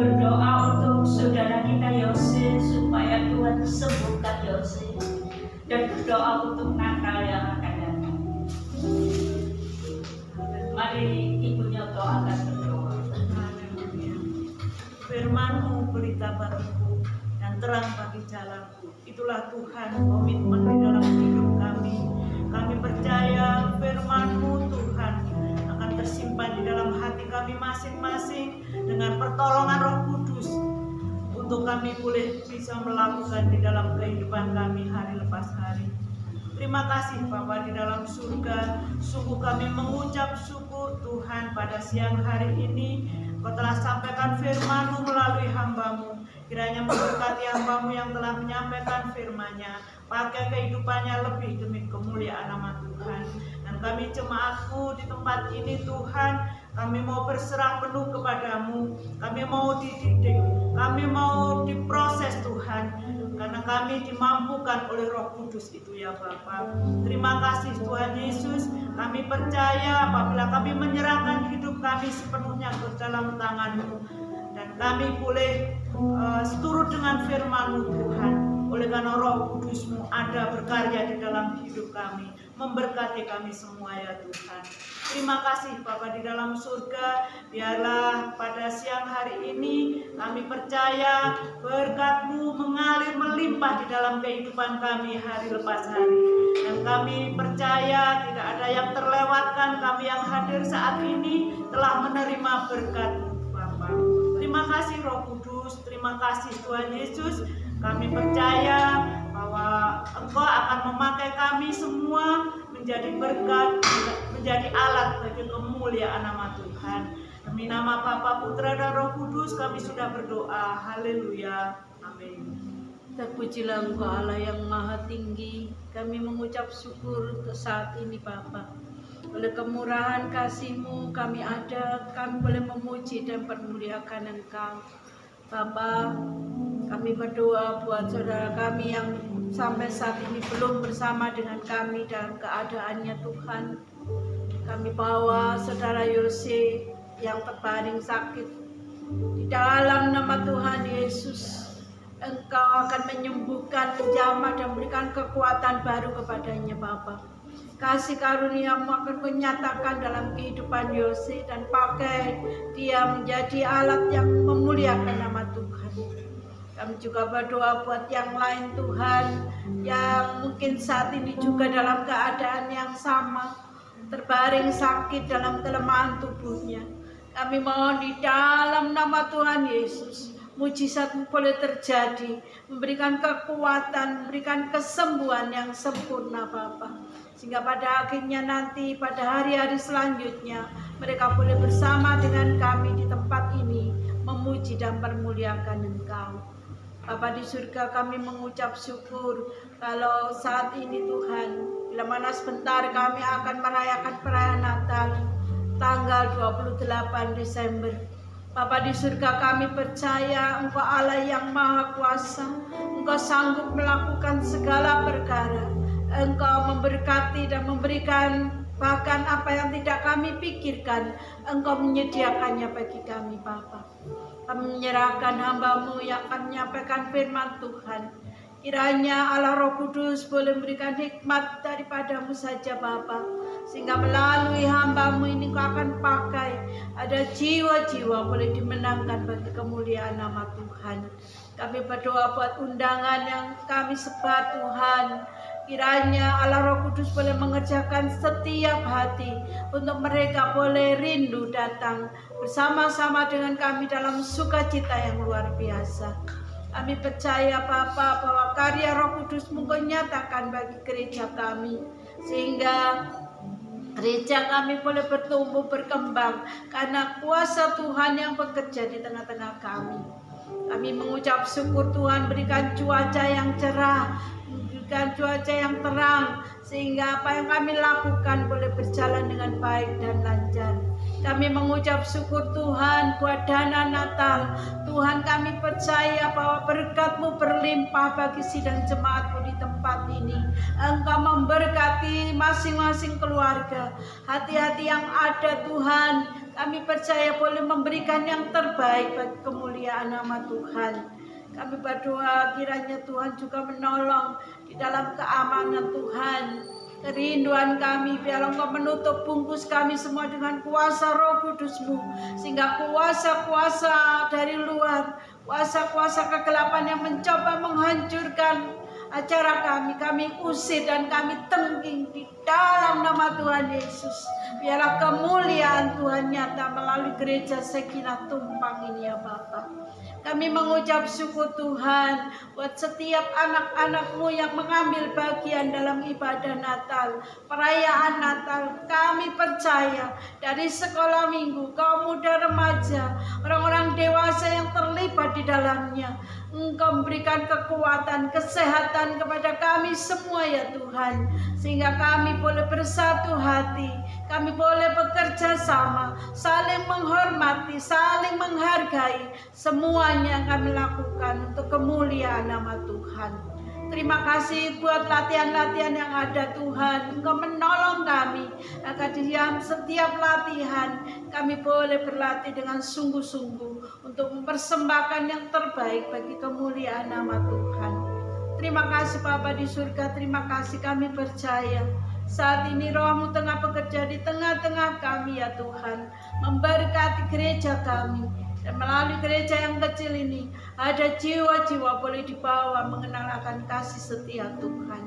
berdoa untuk saudara kita Yose supaya Tuhan sembuhkan Yose, dan berdoa untuk Natal yang akan datang. Mari Ibu Nyoto akan berdoa. Firman-Mu berita bagiku dan terang bagi jalanku. Itulah Tuhan komitmen di dalam hidup kami. Kami percaya firman-Mu Tuhan akan tersimpan di dalam hati kami masing-masing dengan pertolongan Roh Kudus untuk kami boleh bisa melakukan di dalam kehidupan kami hari lepas hari. Terima kasih Bapa di dalam surga. Sungguh kami mengucap syukur Tuhan pada siang hari ini Kau telah sampaikan firman-Mu melalui hamba-Mu. Kiranya memberkati hamba-Mu yang telah menyampaikan firman-Nya, pakai kehidupannya lebih demi kemuliaan nama Tuhan. Dan kami jemaat-Mu di tempat ini Tuhan, kami mau berserah penuh kepadamu. Kami mau dididik, kami mau diproses Tuhan, karena kami dimampukan oleh Roh Kudus itu ya Bapa. Terima kasih Tuhan Yesus. Kami percaya apabila kami menyerahkan hidup kami sepenuhnya ke dalam tangan-Mu, dan kami boleh seturut dengan firman-Mu Tuhan. Oleh karena Roh Kudus-Mu ada berkarya di dalam hidup kami, memberkati kami semua ya Tuhan. Terima kasih Bapa di dalam surga. Biarlah pada siang hari ini kami percaya berkat-Mu mengalir melimpah di dalam kehidupan kami hari lepas hari. Dan kami percaya tidak ada yang terlewatkan. Kami yang hadir saat ini telah menerima berkat-Mu Bapa. Terima kasih Roh Kudus, terima kasih Tuhan Yesus. Kami percaya bahwa Engkau akan memakai kami semua menjadi berkat, menjadi alat bagi kemuliaan nama Tuhan. Demi nama Bapa, Putra dan Roh Kudus kami sudah berdoa. Haleluya. Amin. Terpujilah Engkau Allah yang Maha Tinggi. Kami mengucap syukur untuk saat ini Bapa. Oleh kemurahan kasih-Mu kami ada, kami boleh memuji dan permuliakan Engkau. Bapa, kami berdoa buat saudara kami yang sampai saat ini belum bersama dengan kami dalam keadaannya Tuhan. Kami bawa saudara Yose yang terbaring sakit. Di dalam nama Tuhan Yesus, Engkau akan menyembuhkan, menjamah dan memberikan kekuatan baru kepadanya Bapa. Kasih karunia-Mu akan menyatakan dalam kehidupan Yose dan pakai dia menjadi alat yang memuliakan nama Tuhan. Kami juga berdoa buat yang lain Tuhan, yang mungkin saat ini juga dalam keadaan yang sama, terbaring sakit dalam kelemahan tubuhnya. Kami mohon di dalam nama Tuhan Yesus, mujizat-Mu boleh terjadi, memberikan kekuatan, memberikan kesembuhan yang sempurna Bapa. Sehingga pada akhirnya nanti pada hari-hari selanjutnya mereka boleh bersama dengan kami di tempat ini memuji dan permuliakan Engkau. Bapa di surga, kami mengucap syukur kalau saat ini Tuhan, bila mana sebentar kami akan merayakan perayaan Natal tanggal 28 Desember. Bapa di surga, kami percaya Engkau Allah yang Maha Kuasa. Engkau sanggup melakukan segala perkara. Engkau memberkati dan memberikan bahkan apa yang tidak kami pikirkan. Engkau menyediakannya bagi kami Bapa. Kami menyerahkan hamba-Mu yang akan menyampaikan firman Tuhan. Kiranya Allah Roh Kudus boleh memberikan hikmat daripada-Mu saja Bapa, sehingga melalui hamba-Mu ini Kau akan pakai, ada jiwa-jiwa boleh dimenangkan bagi kemuliaan nama Tuhan. Kami berdoa buat undangan yang kami sebar Tuhan. Kiranya Allah Roh Kudus boleh mengerjakan setiap hati untuk mereka boleh rindu datang bersama-sama dengan kami dalam sukacita yang luar biasa. Kami percaya Bapa bahwa karya Roh Kudus-Mu Kau nyatakan bagi gereja kami, sehingga gereja kami boleh bertumbuh berkembang karena kuasa Tuhan yang bekerja di tengah-tengah kami. Kami mengucap syukur Tuhan, berikan cuaca yang cerah, berikan cuaca yang terang, sehingga apa yang kami lakukan boleh berjalan dengan baik dan lancar. Kami mengucap syukur Tuhan buat dana Natal. Tuhan, kami percaya bahwa berkat-Mu berlimpah bagi sidang jemaat-Mu di tempat ini. Engkau memberkati masing-masing keluarga, hati-hati yang ada Tuhan. Kami percaya boleh memberikan yang terbaik bagi kemuliaan nama Tuhan. Kami berdoa kiranya Tuhan juga menolong di dalam keamanan Tuhan. Kerinduan kami, biar Engkau menutup bungkus kami semua dengan kuasa Roh Kudus-Mu, sehingga kuasa-kuasa dari luar, kuasa-kuasa kegelapan yang mencoba menghancurkan acara kami usir dan kami tengking di dalam nama Tuhan Yesus. Biarlah kemuliaan Tuhan nyata melalui gereja Sekinah Tumpang ini ya Bapa. Kami mengucap syukur Tuhan buat setiap anak-anak-Mu yang mengambil bagian dalam ibadah Natal, perayaan Natal. Kami percaya dari sekolah minggu, kaum muda remaja, orang-orang dewasa yang terlibat di dalamnya, Engkau memberikan kekuatan, kesehatan kepada kami semua ya Tuhan, sehingga kami boleh bersatu hati, kami boleh bekerja sama, saling menghormati, saling menghargai semuanya yang kami lakukan untuk kemuliaan nama Tuhan. Terima kasih buat latihan-latihan yang ada Tuhan. Engkau menolong kami agar di setiap latihan kami boleh berlatih dengan sungguh-sungguh untuk mempersembahkan yang terbaik bagi kemuliaan nama Tuhan. Terima kasih Bapa di surga, terima kasih kami percaya saat ini Roh-Mu tengah bekerja di tengah-tengah kami ya Tuhan, memberkati gereja kami. Dan melalui gereja yang kecil ini ada jiwa-jiwa boleh dibawa mengenal akan kasih setia Tuhan.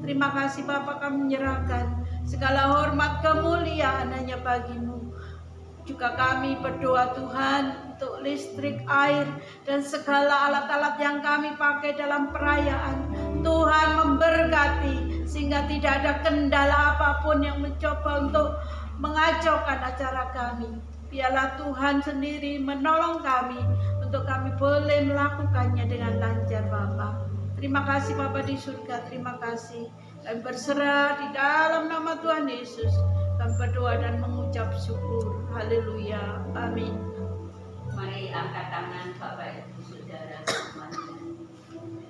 Terima kasih Bapa, kami menyerahkan segala hormat kemuliaan hanya bagi-Mu. Juga kami berdoa Tuhan untuk listrik, air, dan segala alat-alat yang kami pakai dalam perayaan. Tuhan memberkati sehingga tidak ada kendala apapun yang mencoba untuk mengacaukan acara kami. Biarlah Tuhan sendiri menolong kami untuk kami boleh melakukannya dengan lancar Bapa. Terima kasih Bapa di surga, terima kasih. Kami berserah di dalam nama Tuhan Yesus. Kami berdoa dan mengucap syukur. Haleluya. Amin. Mari angkat tangan Bapak Ibu Saudara semuanya.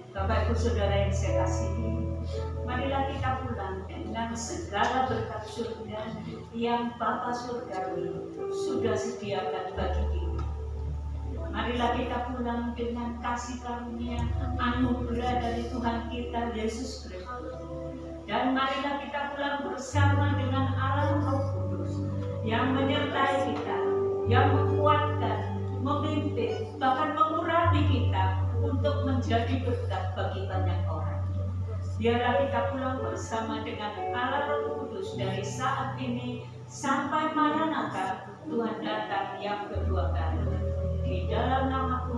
Bapak Ibu Saudara yang saya kasihi, marilah kita pulang dengan segala berkat surga yang Bapa Surgawi sudah sediakan bagi kita. Marilah kita pulang dengan kasih karunia anugerah dari Tuhan kita Yesus Kristus. Dan marilah kita pulang bersama dengan Allah Roh Kudus yang menyertai kita, yang menguatkan, memimpin, bahkan mengurapi kita untuk menjadi berkat bagi banyak orang. Biarlah kita pulang bersama dengan Allah Roh Kudus dari saat ini sampai Maranatha, Tuhan datang yang kedua kali. Di dalam nama Tuhan